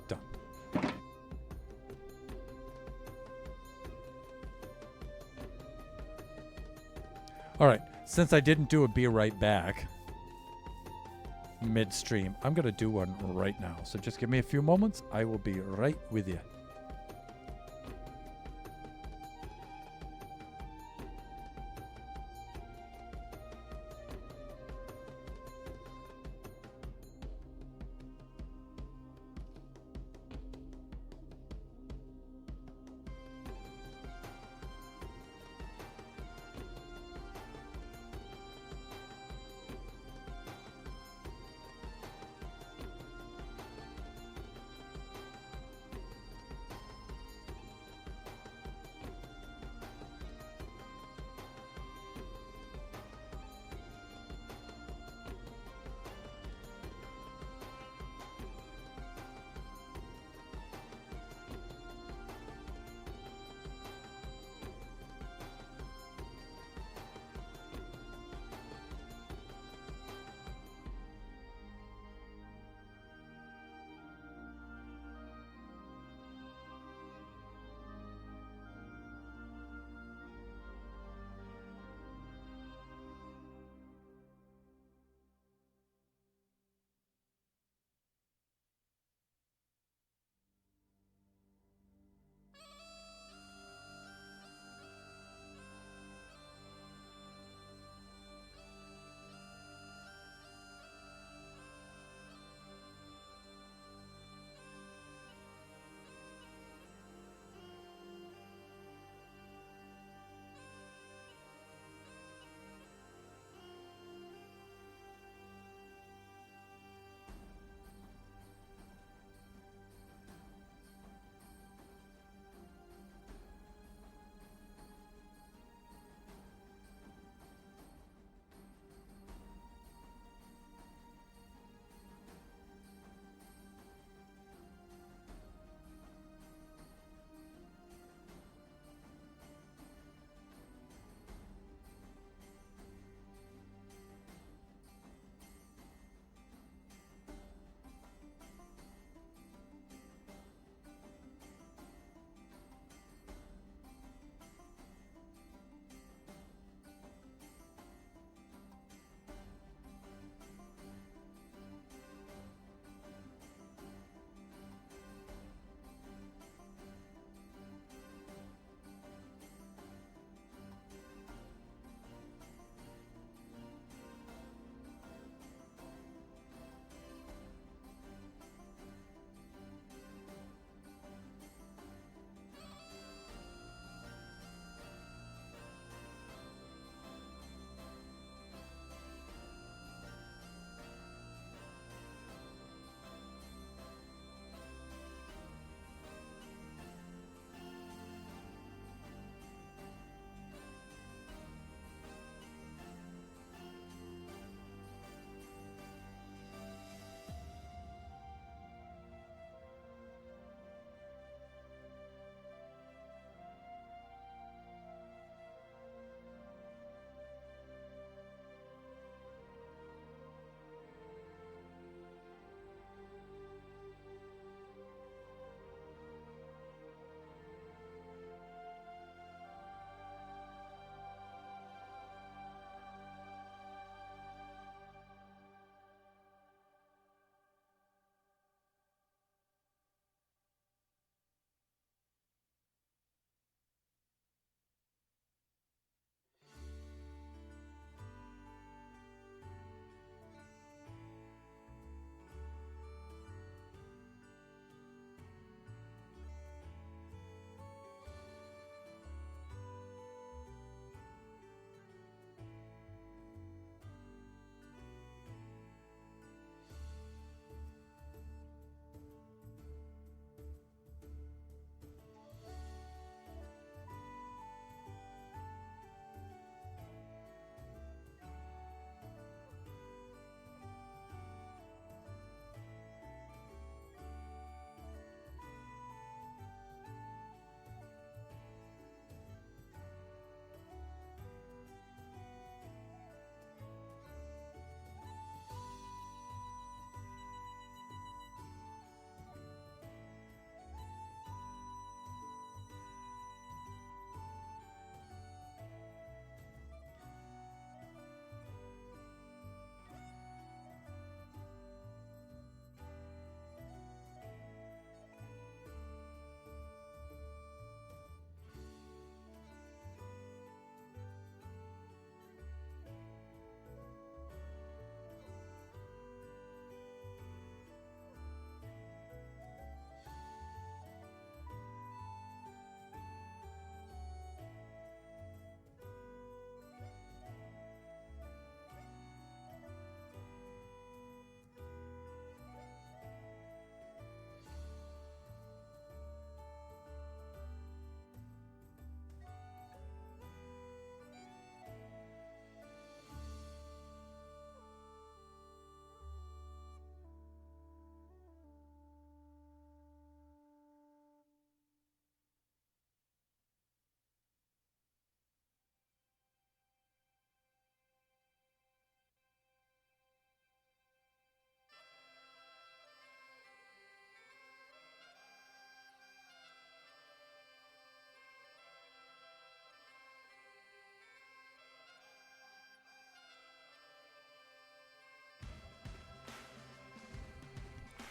Done. All right. Since I didn't do a be right back midstream, I'm going to do one right now. So just give me a few moments. I will be right with you.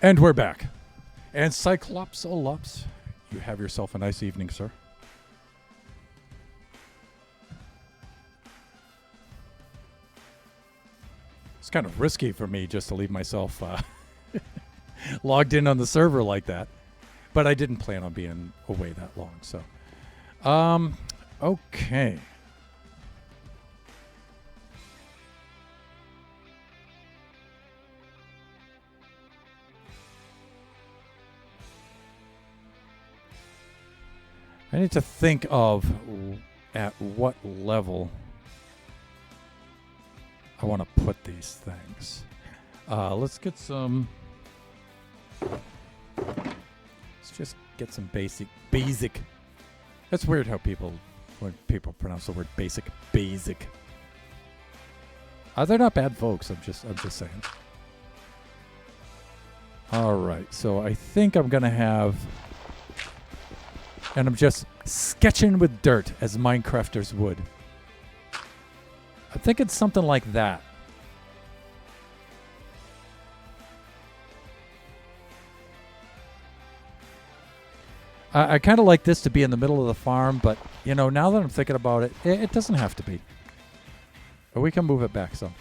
And we're back. And Cyclopsolops, you have yourself a nice evening, sir. It's kind of risky for me just to leave myself logged in on the server like that. But I didn't plan on being away that long, so. Okay. I need to think of at what level I want to put these things. Let's get some. Let's just get some basic. That's weird how when people pronounce the word basic. They're not bad folks. I'm just saying. All right, so I think I'm gonna have. And I'm just sketching with dirt, as Minecrafters would. I'm thinking something like that. I kind of like this to be in the middle of the farm, but, you know, now that I'm thinking about it, it doesn't have to be. Or we can move it back some.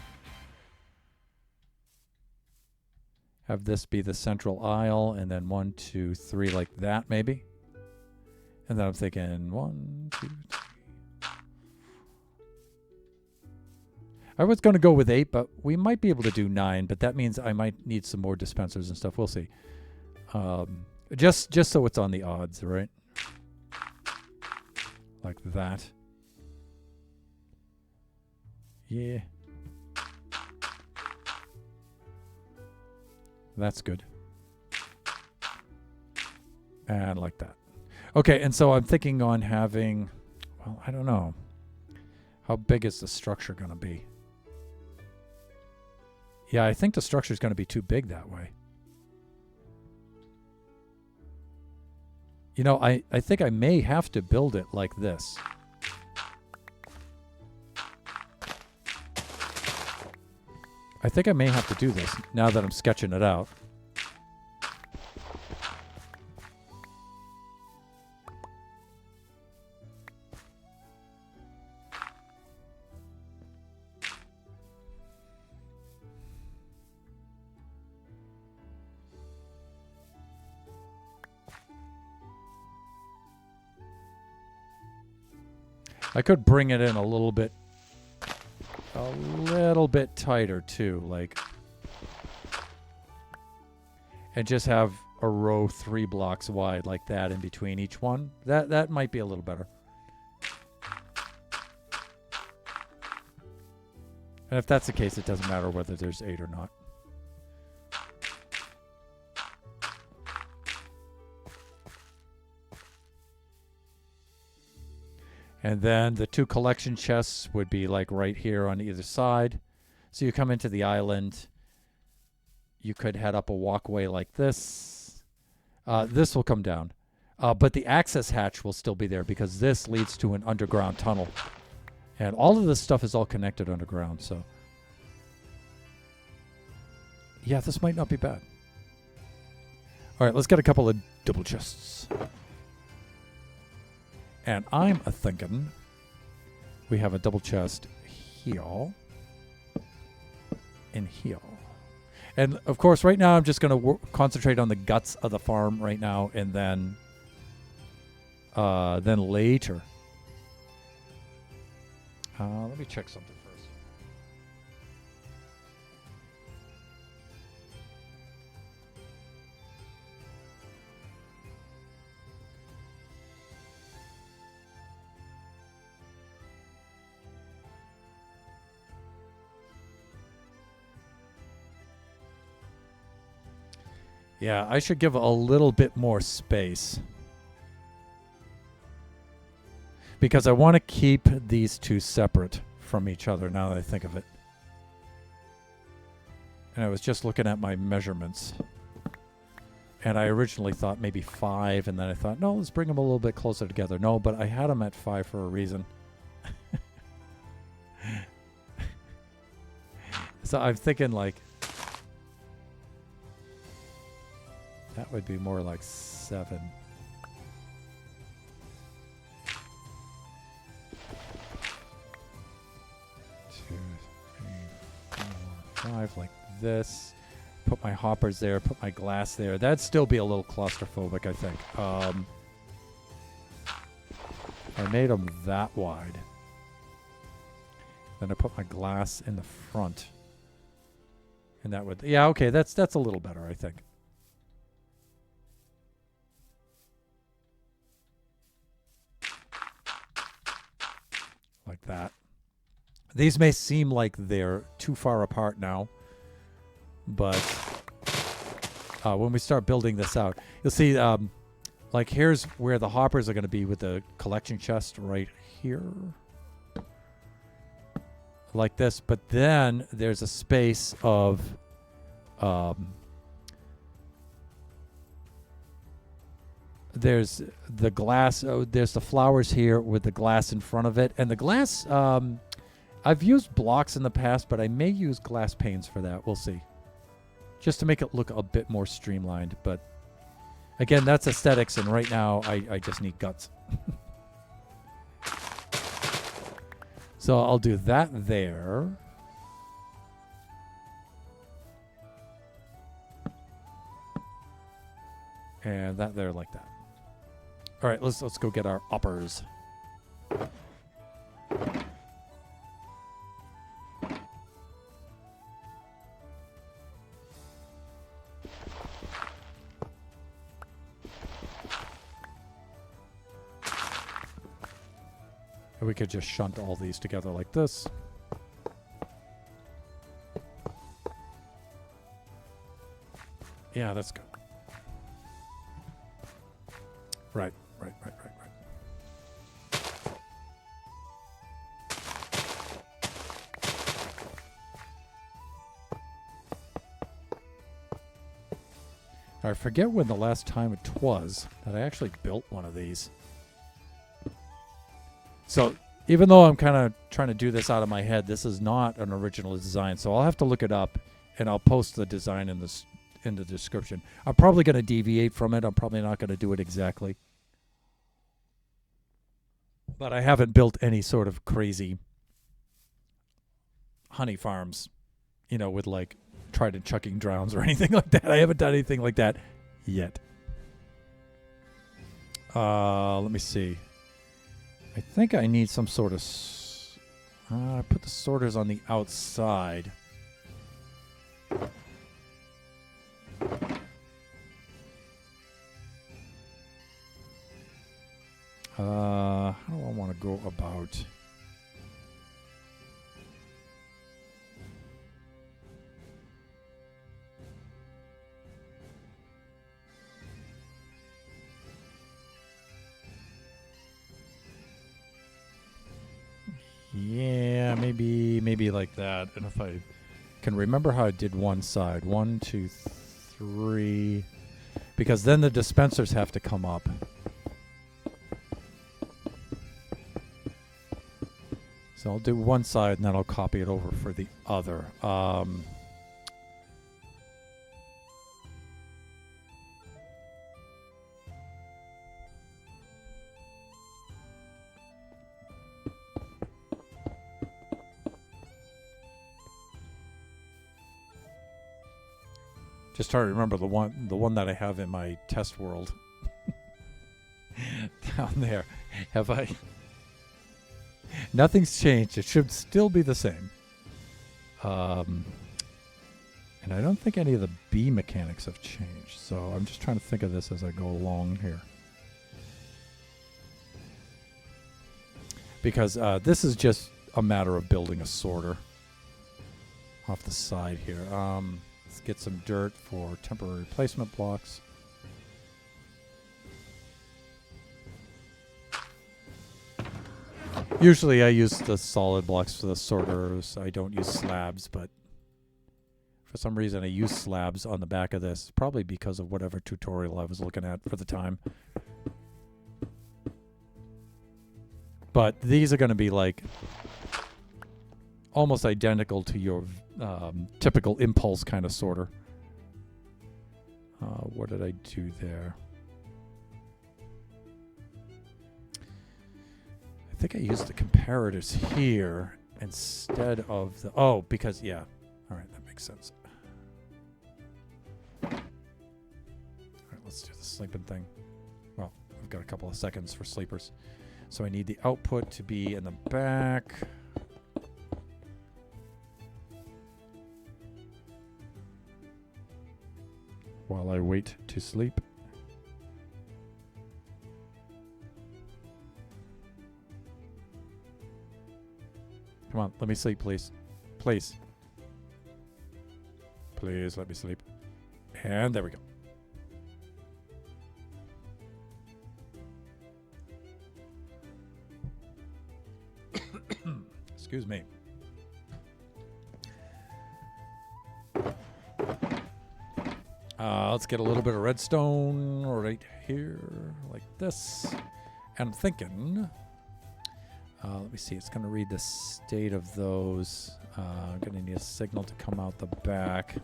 Have this be the central aisle, and then 1, 2, 3 like that, maybe. And then I'm thinking 1, 2, 3. I was going to go with 8, but we might be able to do 9. But that means I might need some more dispensers and stuff. We'll see. Just so it's on the odds, right? Like that. Yeah. That's good. And like that. Okay, and so I'm thinking on having, well, I don't know. How big is the structure going to be? Yeah, I think the structure is going to be too big that way. You know, I think I may have to build it like this. I think I may have to do this now that I'm sketching it out. I could bring it in a little bit tighter too, like, and just have a row 3 blocks wide like that in between each one. That might be a little better. And if that's the case, it doesn't matter whether there's 8 or not. And then the 2 collection chests would be like right here on either side. So you come into the island. You could head up a walkway like this. This will come down. But the access hatch will still be there because this leads to an underground tunnel. And all of this stuff is all connected underground, so. Yeah, this might not be bad. All right, let's get a couple of double chests. And I'm a-thinking we have a double chest here and here. And, of course, right now I'm just going to concentrate on the guts of the farm right now, and then later. Let me check something first. Yeah, I should give a little bit more space. Because I want to keep these 2 separate from each other now that I think of it. And I was just looking at my measurements. And I originally thought maybe 5, and then I thought, no, let's bring them a little bit closer together. No, but I had them at 5 for a reason. So I'm thinking like... That would be more like 7. Two, 3, 4, 5, like this. Put my hoppers there, put my glass there. That'd still be a little claustrophobic, I think. I made them that wide. Then I put my glass in the front. And that would, yeah, okay, that's a little better, I think. Like that. These may seem like they're too far apart now, but when we start building this out, you'll see, like here's where the hoppers are going to be with the collection chest right here. Like this, but then there's a space of there's the glass, there's the flowers here with the glass in front of it, and the glass, I've used blocks in the past, but I may use glass panes for that. We'll see, just to make it look a bit more streamlined. But again, that's aesthetics, and right now I just need guts. So I'll do that there. And that there like that. All right, let's go get our uppers. And we could just shunt all these together like this. Yeah, that's good. Right. I forget when the last time it was that I actually built one of these. So even though I'm kind of trying to do this out of my head, this is not an original design. So I'll have to look it up, and I'll post the design in the description. I'm probably going to deviate from it. I'm probably not going to do it exactly. But I haven't built any sort of crazy honey farms, with like trident chucking drowns or anything like that. I haven't done anything like that yet. Let me see. I think I need some sort of... I put the sorters on the outside. How do I want to go about... Yeah, maybe like that. And if I can remember how I did one side. 1, 2, 3. Because then the dispensers have to come up. So I'll do one side and then I'll copy it over for the other. Just trying to remember the one that I have in my test world down there. Have I? Nothing's changed. It should still be the same. And I don't think any of the bee mechanics have changed. So I'm just trying to think of this as I go along here. Because this is just a matter of building a sorter off the side here. Let's get some dirt for temporary placement blocks. Usually I use the solid blocks for the sorters. I don't use slabs, but for some reason I use slabs on the back of this, probably because of whatever tutorial I was looking at for the time. But these are going to be like almost identical to your typical impulse kind of sorter. What did I do there? I think I used the comparators here instead of the... Oh, because, yeah. All right, that makes sense. All right, let's do the sleeping thing. Well, we've got a couple of seconds for sleepers. So I need the output to be in the back. While I wait to sleep. Come on, let me sleep, please. Please. Please let me sleep. And there we go. Excuse me. Let's get a little bit of redstone right here, like this. And I'm thinking, let me see, it's going to read the state of those. I'm going to need a signal to come out the back.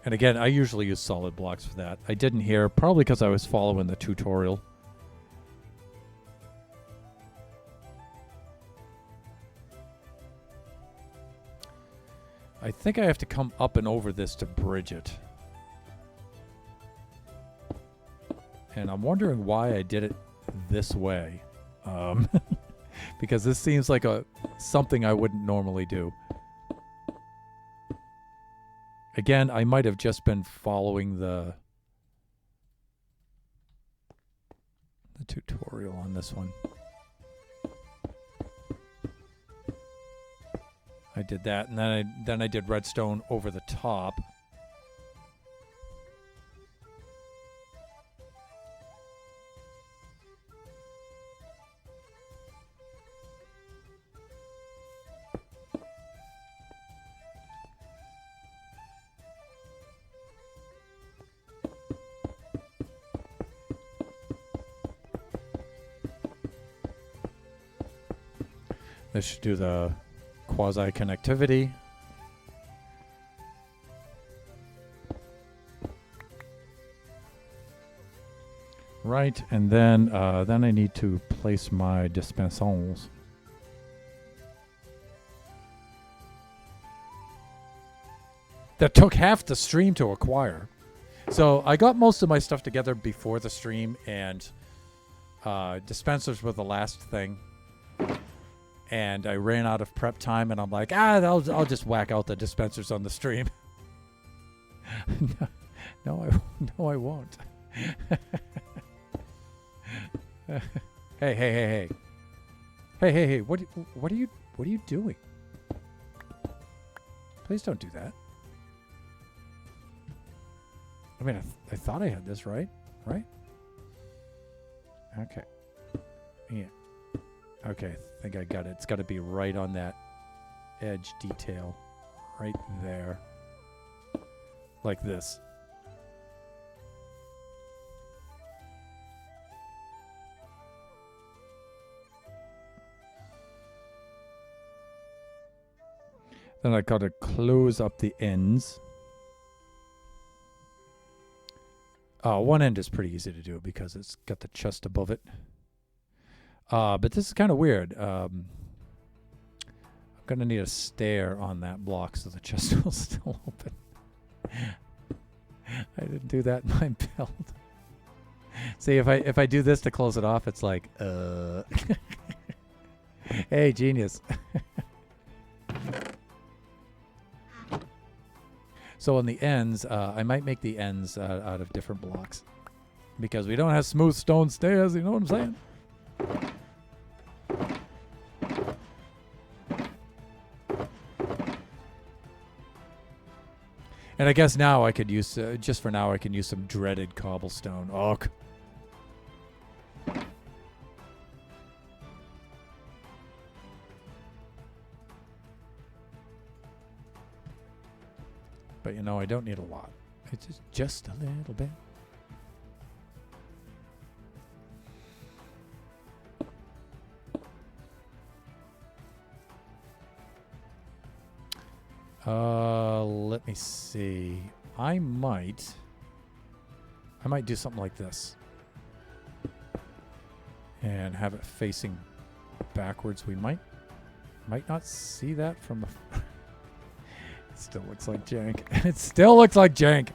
And again, I usually use solid blocks for that. I didn't here, probably because I was following the tutorial. I think I have to come up and over this to bridge it. And I'm wondering why I did it this way. Because this seems like something I wouldn't normally do. Again, I might have just been following the tutorial on this one. I did that, and then I did redstone over the top. This should do the quasi-connectivity. Right, and then I need to place my dispensons. That took half the stream to acquire. So I got most of my stuff together before the stream, and dispensers were the last thing. And I ran out of prep time, and I'm like, I'll just whack out the dispensers on the stream. No, I won't. Hey! What are you doing? Please don't do that. I mean, I thought I had this right? Okay. Yeah. Okay, I think I got it. It's got to be right on that edge detail. Right there. Like this. Then I got to close up the ends. One end is pretty easy to do because it's got the chest above it. But this is kind of weird. I'm going to need a stair on that block so the chest will still open. I didn't do that in my build. See, if I do this to close it off, it's like, Hey, genius. So on the ends, I might make the ends out of different blocks. Because we don't have smooth stone stairs, you know what I'm saying? And I guess now I could use, just for now, I can use some dreaded cobblestone. Ugh. But you know, I don't need a lot. It's just a little bit. Let me see. I might do something like this. And have it facing backwards. We might not see that from a... It still looks like jank. It still looks like jank.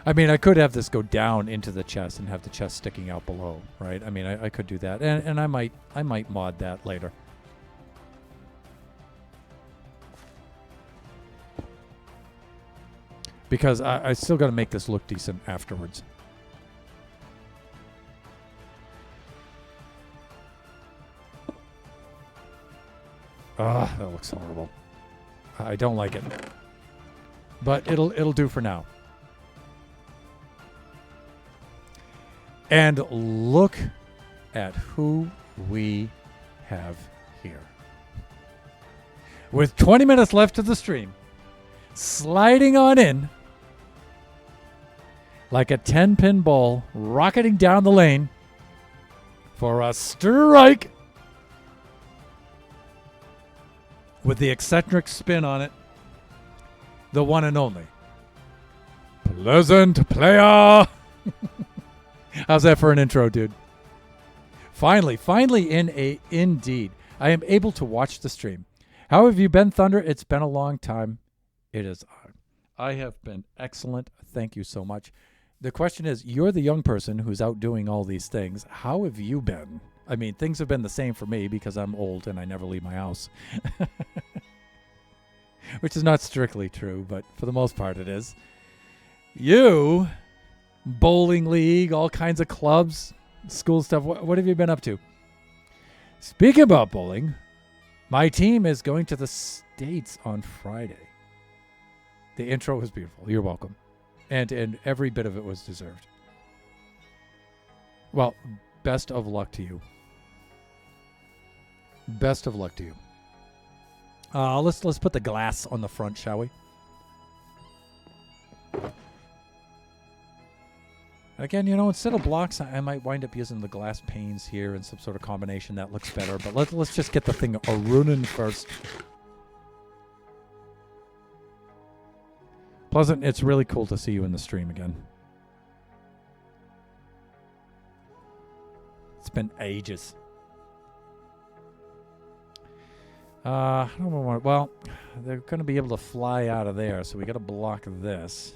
I mean, I could have this go down into the chest and have the chest sticking out below, right? I mean, I could do that, and I might mod that later. Because I still got to make this look decent afterwards. That looks horrible. I don't like it, but it'll do for now. And look at who we have here. With 20 minutes left of the stream, sliding on in like a 10-pin ball, rocketing down the lane for a strike with the eccentric spin on it, the one and only Pleasant Player. How's that for an intro, dude? Finally, indeed, I am able to watch the stream. How have you been, Thunder? It's been a long time. It is. I have been excellent. Thank you so much. The question is, you're the young person who's out doing all these things. How have you been? I mean, things have been the same for me because I'm old and I never leave my house. Which is not strictly true, but for the most part it is. You... bowling league, all kinds of clubs, school stuff. What have you been up to? Speaking about bowling, my team is going to the States on Friday. The intro was beautiful. You're welcome. And every bit of it was deserved. Well, best of luck to you. Best of luck to you. Let's put the glass on the front, shall we? Again, you know, instead of blocks, I might wind up using the glass panes here in some sort of combination that looks better. But let's just get the thing a-running first. Pleasant, it's really cool to see you in the stream again. It's been ages. I don't know. Well, they're going to be able to fly out of there, so we got to block this.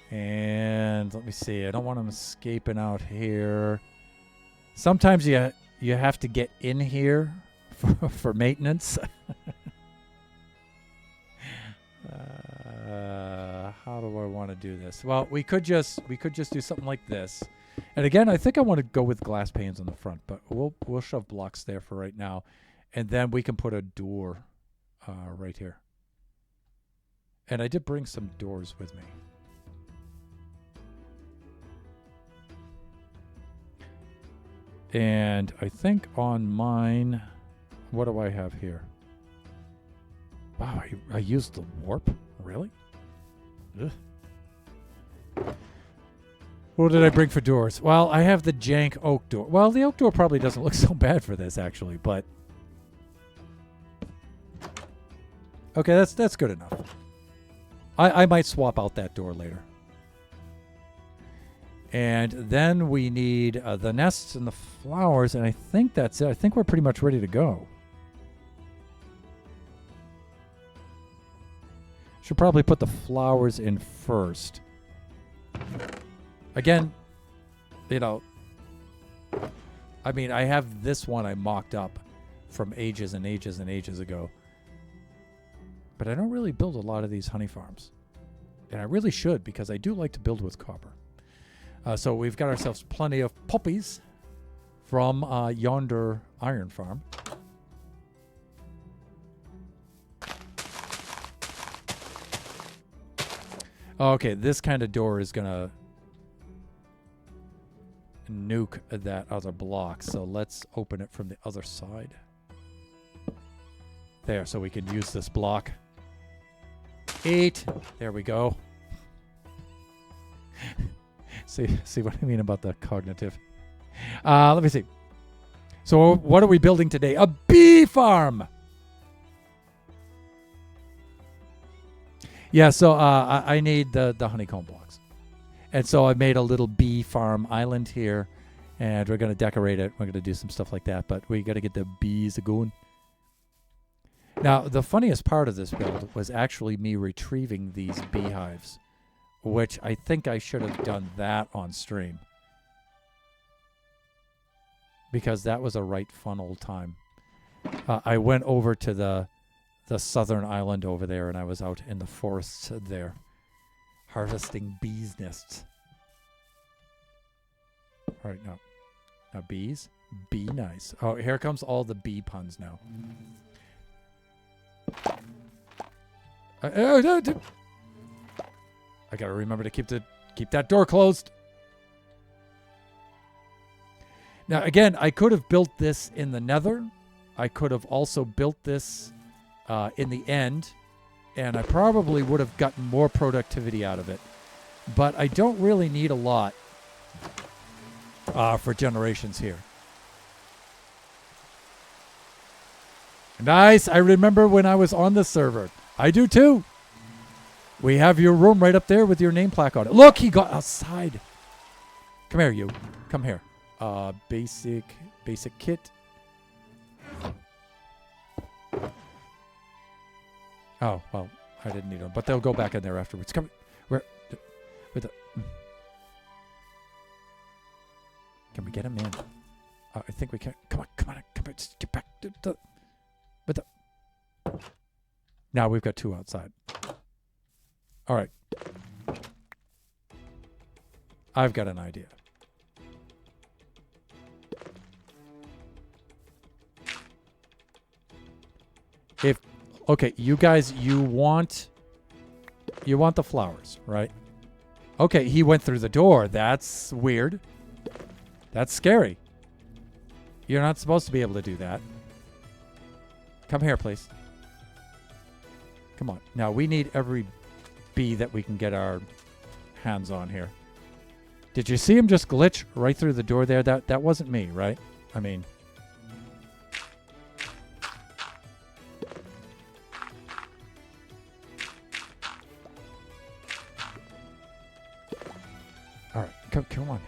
And let me see. I don't want them escaping out here. Sometimes you have to get in here for maintenance. How do I want to do this? Well, we could just do something like this. And again, I think I want to go with glass panes on the front, but we'll shove blocks there for right now, and then we can put a door right here. And I did bring some doors with me. And I think on mine, what do I have here? Wow, I used the warp? Really? Ugh. What did I bring for doors? Well, I have the jank oak door. Well, the oak door probably doesn't look so bad for this, actually, but... Okay, that's good enough. I might swap out that door later. And then we need the nests and the flowers, and I think that's it. I think we're pretty much ready to go. Should probably put the flowers in first. Again, you know, I mean, I have this one I mocked up from ages and ages and ages ago. But I don't really build a lot of these honey farms. And I really should, because I do like to build with copper. So we've got ourselves plenty of poppies from yonder iron farm. Okay, this kind of door is going to nuke that other block. So let's open it from the other side. There, so we can use this block. 8. There we go. See what I mean about the cognitive. Let me see. So what are we building today? A bee farm. Yeah, so I need the honeycomb blocks. And so I made a little bee farm island here, and we're going to decorate it. We're going to do some stuff like that, but we got to get the bees going. Now, the funniest part of this build was actually me retrieving these beehives, which I think I should have done that on stream, because that was a right fun old time. I went over to the southern island over there, and I was out in the forests there harvesting bees' nests. All right, now bees. Be nice. Oh, here comes all the bee puns now. I gotta remember to keep that door closed. Now, again, I could have built this in the nether. I could have also built this in the end, and I probably would have gotten more productivity out of it. But I don't really need a lot for generations here. Nice. I remember when I was on the server. I do too. We have your room right up there with your name plaque on it. Look, he got outside. Come here, you. Come here. Basic kit. Oh, well, I didn't need them, but they'll go back in there afterwards. Come, where, with the, can we get him in? I think we can. Come on, just get back. With the. Now we've got two outside. All right. I've got an idea. Okay, you guys, you want the flowers, right? Okay, he went through the door. That's weird. That's scary. You're not supposed to be able to do that. Come here, please. Come on. Now, we need every bee that we can get our hands on here. Did you see him just glitch right through the door there? That wasn't me, right? I mean... All right, come on.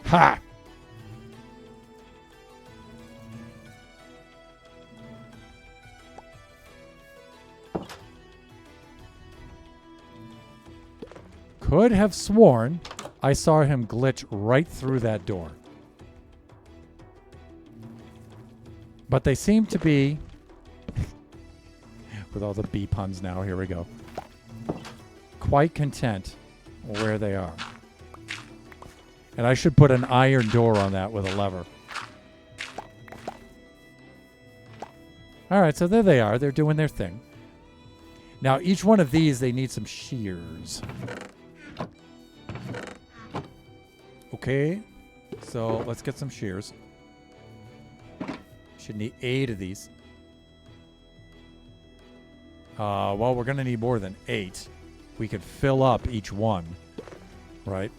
Ha! Could have sworn I saw him glitch right through that door. But they seem to be... with all the bee puns now, here we go. Quite content where they are. And I should put an iron door on that with a lever. All right, so there they are. They're doing their thing. Now, each one of these, they need some shears. Okay, so let's get some shears. Should need 8 of these. Well, we're going to need more than 8. We could fill up each one, right?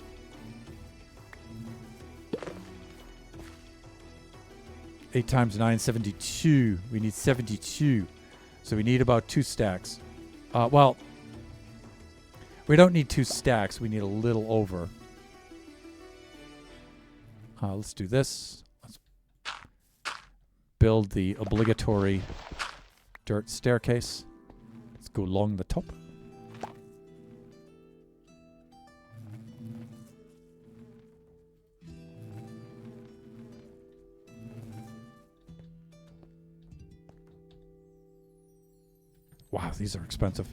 Eight times 9, 72. We need 72. So we need about 2 stacks. Well, we don't need 2 stacks. We need a little over. Let's do this. Let's build the obligatory dirt staircase. Let's go along the top. Wow, these are expensive.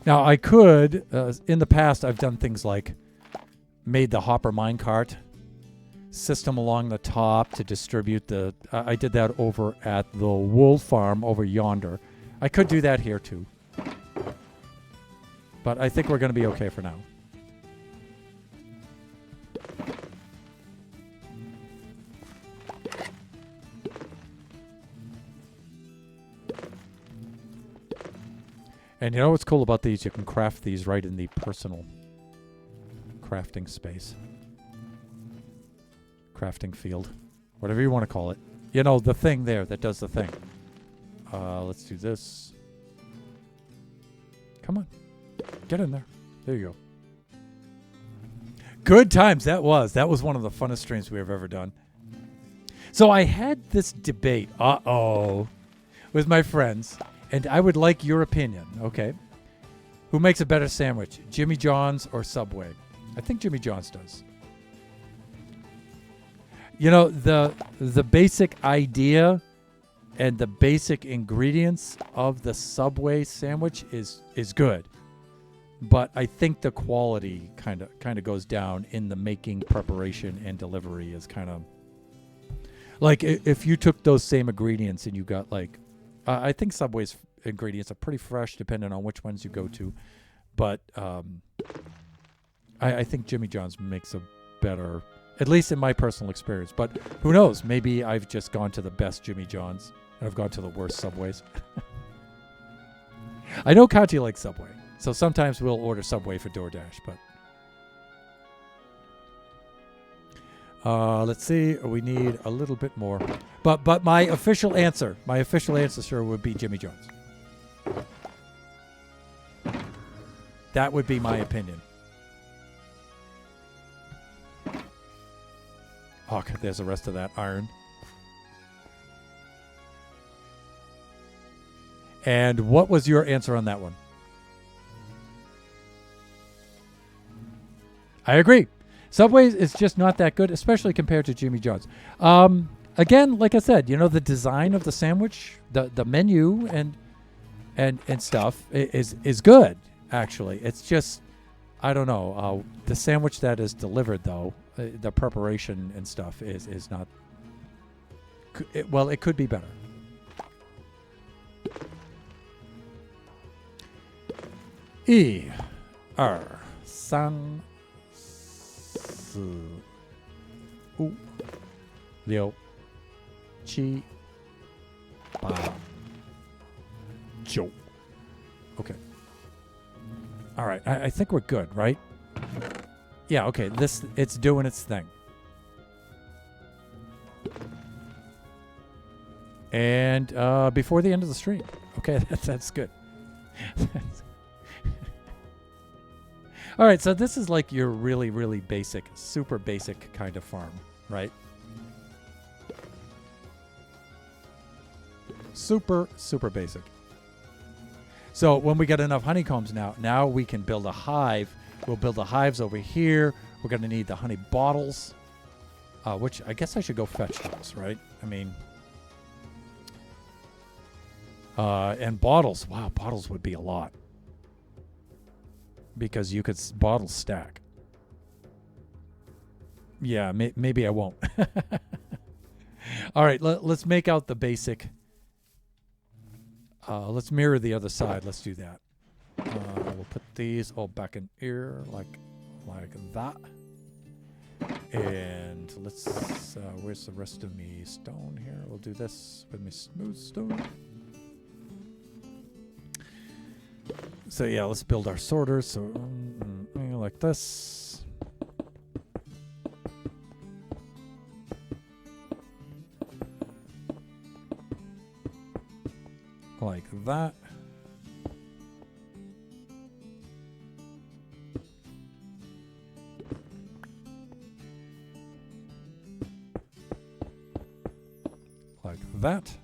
Now, I could, in the past, I've done things like made the hopper minecart system along the top to distribute the... I did that over at the wool farm over yonder. I could do that here, too. But I think we're going to be okay for now. And you know what's cool about these? You can craft these right in the personal crafting space. Crafting field. Whatever you want to call it. You know, the thing there that does the thing. Let's do this. Come on. Get in there. There you go. Good times. That was one of the funnest streams we have ever done. So I had this debate. With my friends. And I would like your opinion, okay? Who makes a better sandwich? Jimmy John's or Subway? I think Jimmy John's does. You know, the basic idea and the basic ingredients of the Subway sandwich is good. But I think the quality kind of goes down in the making, preparation, and delivery is kind of... Like, if you took those same ingredients and you got, like... I think Subway's ingredients are pretty fresh, depending on which ones you go to. But I think Jimmy John's makes a better, at least in my personal experience. But who knows? Maybe I've just gone to the best Jimmy John's, and I've gone to the worst Subways. I know Kachi likes Subway, so sometimes we'll order Subway for DoorDash. But let's see. We need a little bit more. But my official answer, sir, would be Jimmy John's. That would be my opinion. Oh, there's the rest of that iron. And what was your answer on that one? I agree. Subway is just not that good, especially compared to Jimmy John's. Again, like I said, you know, the design of the sandwich, the menu and stuff is good, actually. It's just, I don't know. The sandwich that is delivered, though, the preparation and stuff is not... Well, it could be better. San Liu Chi Ba Jo. Okay. All right. I think we're good, right? Yeah, okay. It's doing its thing. And before the end of the stream. Okay, that's good. All right, so this is like your really, really basic, super basic kind of farm, right? Super, super basic. So when we get enough honeycombs now we can build a hive. We'll build the hives over here. We're going to need the honey bottles, which I guess I should go fetch those, right? I mean, and bottles. Wow, bottles would be a lot. Because you could bottle stack. Yeah, maybe I won't. All right, let's make out the basic. Let's mirror the other side. Let's do that. We'll put these all back in here like that. And let's, where's the rest of me stone here? We'll do this with me smooth stone. So yeah, let's build our sorters. So like this. Like that. Like that.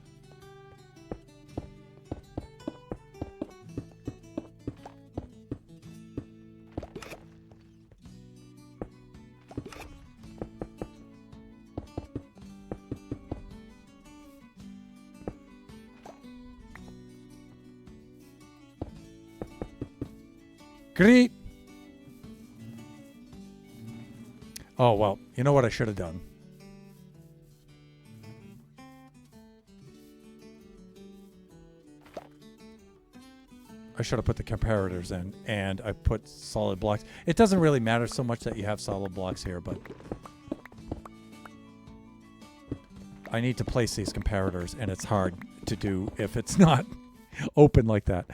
Great. Oh, well, you know what I should have done? I should have put the comparators in, and I put solid blocks. It doesn't really matter so much that you have solid blocks here, but I need to place these comparators, and it's hard to do if it's not open like that.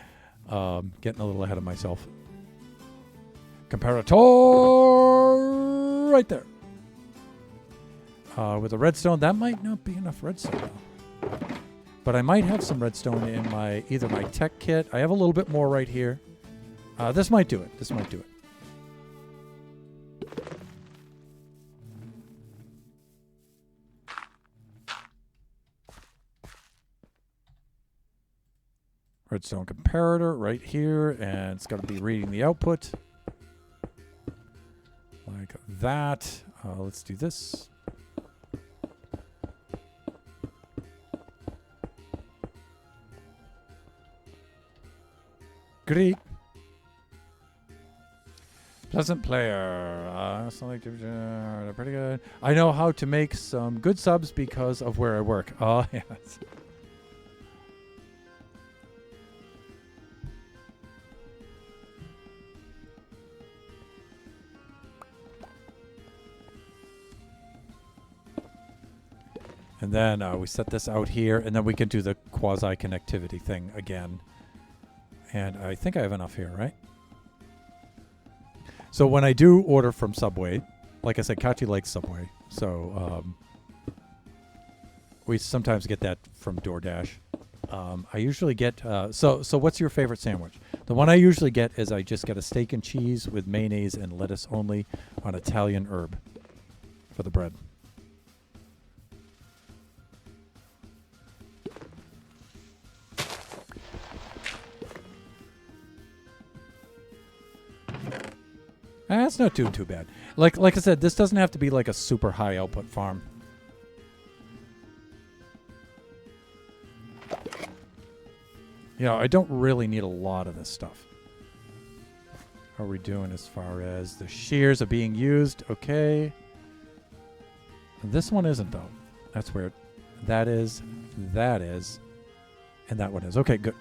Getting a little ahead of myself. Comparator right there. With a redstone, that might not be enough redstone though. But I might have some redstone in either my tech kit. I have a little bit more right here. This might do it. This might do it. Redstone comparator right here, and it's going to be reading the output. Like that. Let's do this. Great. Pleasant player. They're pretty good. I know how to make some good subs because of where I work. Oh, yes. And then we set this out here, and then we can do the quasi-connectivity thing again. And I think I have enough here, right? So when I do order from Subway, like I said, Kachi likes Subway. So we sometimes get that from DoorDash. I usually get... So what's your favorite sandwich? The one I usually get is I just get a steak and cheese with mayonnaise and lettuce only on Italian herb for the bread. It's not doing too bad. Like I said, this doesn't have to be like a super high output farm. You know, I don't really need a lot of this stuff. How are we doing as far as the shears are being used? Okay. This one isn't, though. That's weird. That is, and that one is. Okay, good.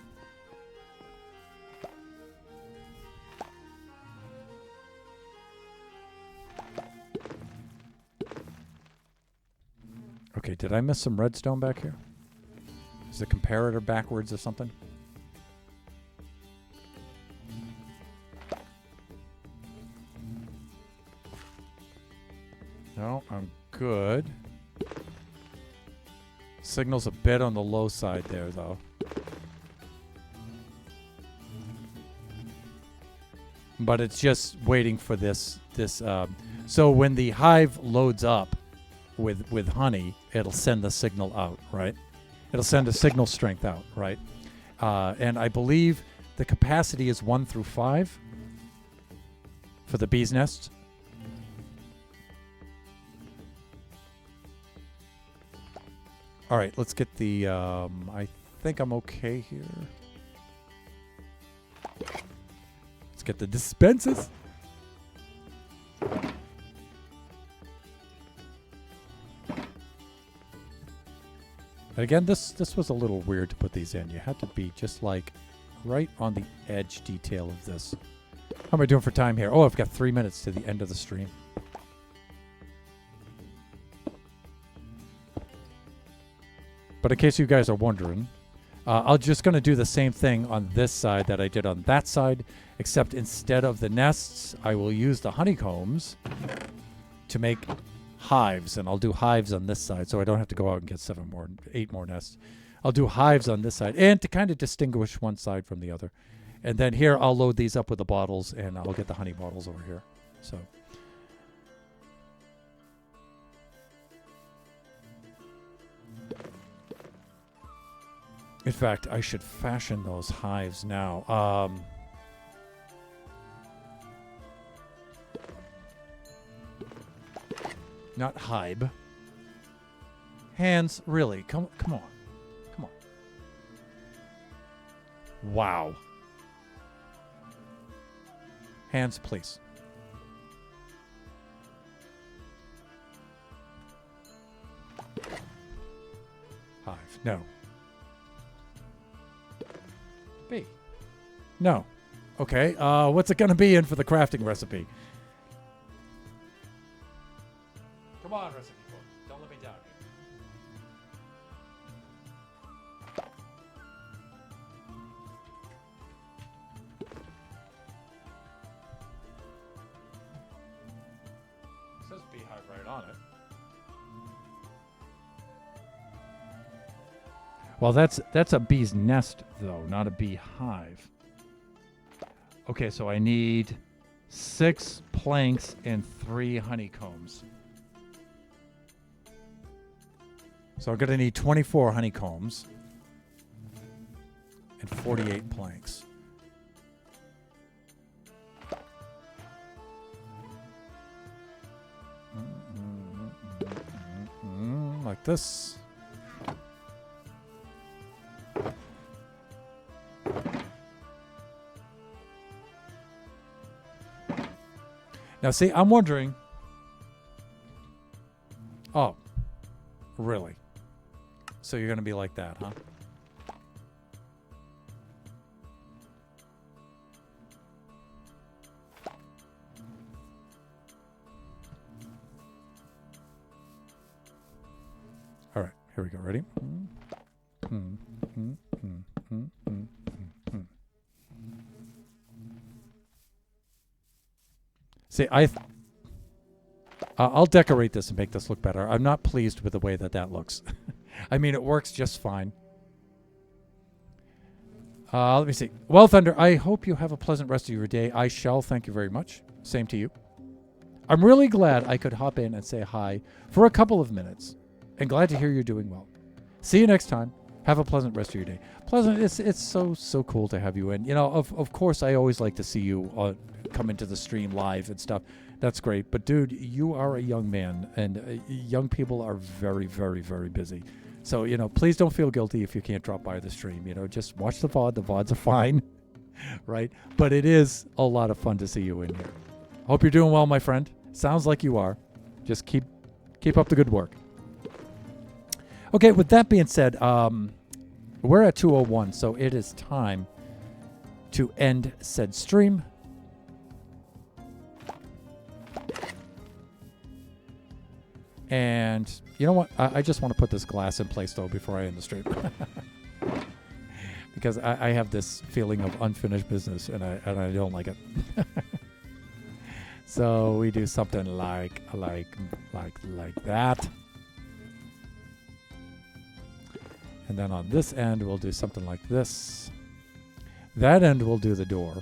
Okay, did I miss some redstone back here? Is the comparator backwards or something? No, I'm good. Signal's a bit on the low side there, though. But it's just waiting for this. So when the hive loads up with honey, it'll send the signal out, right? It'll send a signal strength out, right? And I believe the capacity is 1 through 5 for the bee's nests. All right, let's get the, I think I'm okay here. Let's get the dispensers. And again, this was a little weird to put these in. You had to be just like right on the edge detail of this. How am I doing for time here? Oh, I've got 3 minutes to the end of the stream. But in case you guys are wondering, I'm just going to do the same thing on this side that I did on that side, except instead of the nests, I will use the honeycombs to make hives, and I'll do hives on this side, so I don't have to go out and get 8 more nests. I'll do hives on this side, and to kind of distinguish one side from the other. And then here, I'll load these up with the bottles, and I'll get the honey bottles over here. So... in fact, I should fashion those hives now. Not hive. Hands, really? Come on. Come on. Wow. Hands, please. Hive. No. B. No. Okay. What's it going to be in for the crafting recipe? Come on, recipe book. Don't let me down here. on it. Well, that's a bee's nest, though, not a beehive. Okay, so I need 6 planks and 3 honeycombs. So I'm going to need 24 honeycombs and 48 planks. Like this. Now, see, I'm wondering. Oh, really? So you're going to be like that, huh? All right, here we go. Ready? See, I'll decorate this and make this look better. I'm not pleased with the way that looks. I mean, it works just fine. Let me see. Well, Thunder, I hope you have a pleasant rest of your day. I shall. Thank you very much. Same to you. I'm really glad I could hop in and say hi for a couple of minutes. And glad to hear you're doing well. See you next time. Have a pleasant rest of your day. Pleasant. It's so cool to have you in. You know, of course, I always like to see you come into the stream live and stuff. That's great. But dude, you are a young man, and young people are very, very, very busy. So, you know, please don't feel guilty if you can't drop by the stream. You know, just watch the VOD. The VODs are fine, right? But it is a lot of fun to see you in here. Hope you're doing well, my friend. Sounds like you are. Just keep up the good work. Okay, with that being said, we're at 2:01, so it is time to end said stream. And you know what? I just want to put this glass in place, though, before I end the stream. Because I have this feeling of unfinished business, and I don't like it. So we do something like that. And then on this end, we'll do something like this. That end will do the door.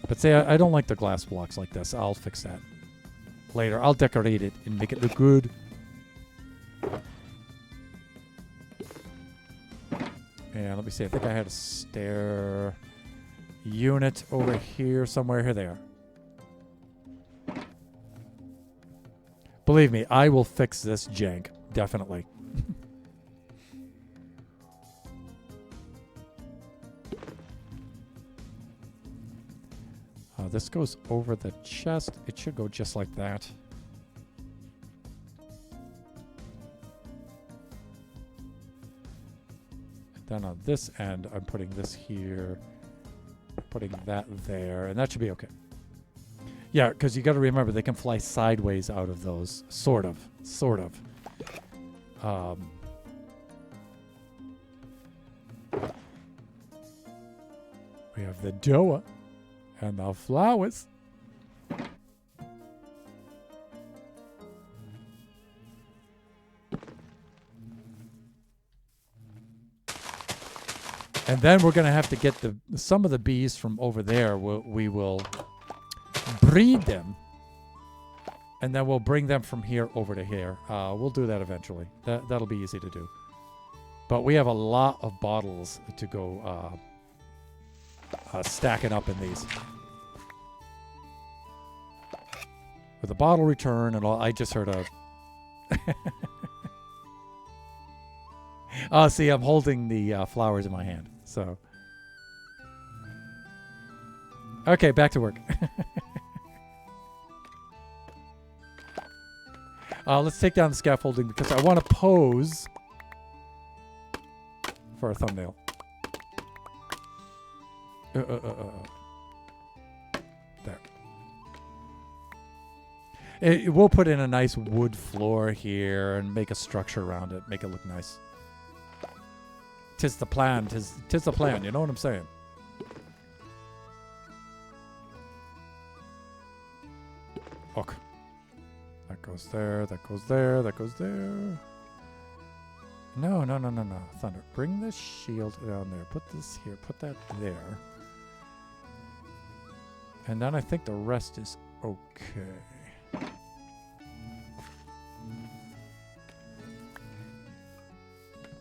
But say I don't like the glass blocks like this. I'll fix that later. I'll decorate it and make it look good. And let me see. I think I had a stair unit over here somewhere. Here they are. Believe me, I will fix this jank. Definitely. This goes over the chest. It should go just like that. And then on this end, I'm putting this here, putting that there, and that should be okay. Yeah, because you got to remember, they can fly sideways out of those. Sort of. We have the Doa and the flowers. And then we're going to have to get some of the bees from over there. We will breed them, and then we'll bring them from here over to here. We'll do that eventually. That'll be easy to do. But we have a lot of bottles to go stacking up in these. With a bottle return and all, I just heard a... Oh, see, I'm holding the flowers in my hand, so... Okay, back to work. Let's take down the scaffolding because I want to pose for a thumbnail. There. We'll put in a nice wood floor here and make a structure around it, make it look nice. Tis the plan, tis the plan, you know what I'm saying? hook. That goes there, that goes there, that goes there. No. Thunder, bring the shield down there. Put this here, put that there. And then I think the rest is okay.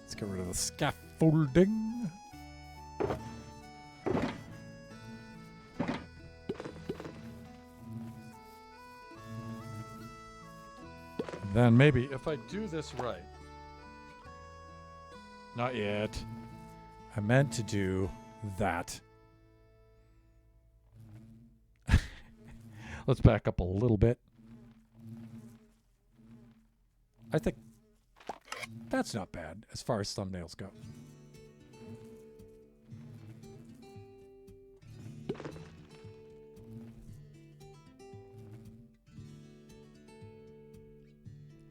Let's get rid of the scaffolding. Then maybe if I do this right. Not yet. I meant to do that. Let's back up a little bit. I think that's not bad as far as thumbnails go.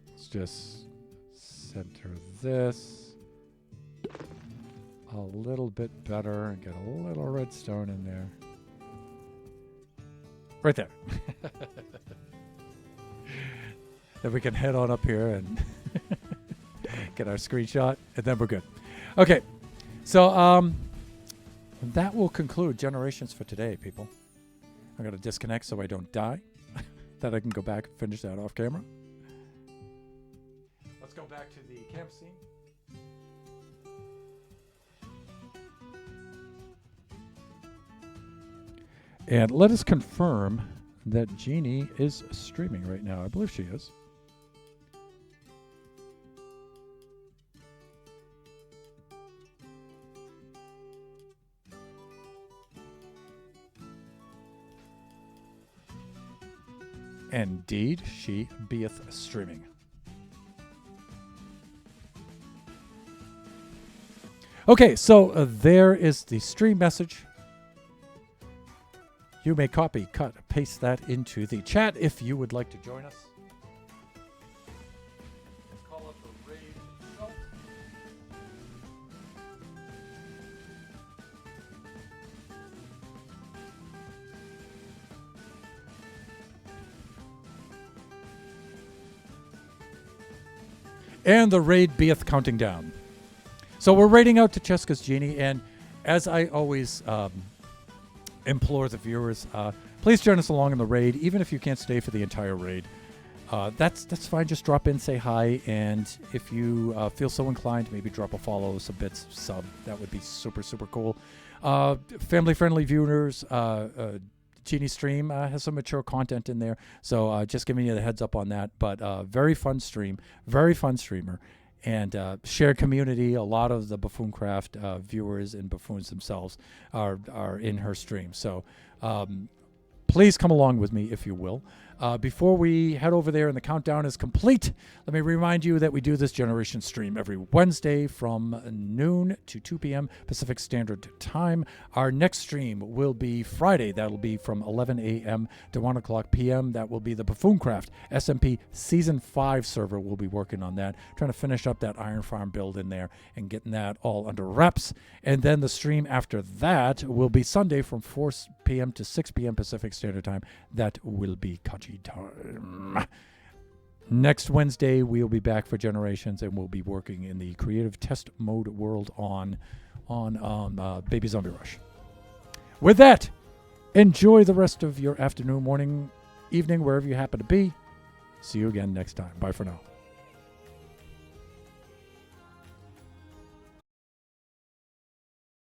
Let's just center this a little bit better and get a little redstone in there. Right there. Then we can head on up here and get our screenshot, and then we're good. Okay, so that will conclude Generations for today, people. I'm going to disconnect so I don't die. That I can go back and finish that off camera. Let's go back to the camp scene. And let us confirm that Jeannie is streaming right now. I believe she is. Indeed, she beeth streaming. Okay, so there is the stream message. You may copy, cut, paste that into the chat if you would like to join us. Call up the raid itself. And the raid beeth counting down. So we're raiding out to Cheska's Genie, and as I always implore the viewers, please join us along in the raid, even if you can't stay for the entire raid. That's fine. Just drop in, say hi, and if you feel so inclined, maybe drop a follow, some bits, sub. That would be super, super cool. Family-friendly viewers. Genie stream has some mature content in there, so just giving you the heads up on that. But very fun stream, very fun streamer. And shared community. A lot of the Buffooncraft viewers and buffoons themselves are in her stream. So please come along with me, if you will. Before we head over there and the countdown is complete, let me remind you that we do this Generation stream every Wednesday from noon to 2 p.m. Pacific Standard Time. Our next stream will be Friday. That'll be from 11 a.m. to 1 o'clock p.m. That will be the Buffooncraft SMP Season 5 server. We'll be working on that, trying to finish up that Iron Farm build in there and getting that all under wraps. And then the stream after that will be Sunday from 4 p.m. to 6 p.m. Pacific Standard Time. That will be Kaji time. Next Wednesday, we'll be back for Generations, and we'll be working in the creative test mode world on Baby Zombie Rush. With that, enjoy the rest of your afternoon, morning, evening, wherever you happen to be. See you again next time. Bye for now.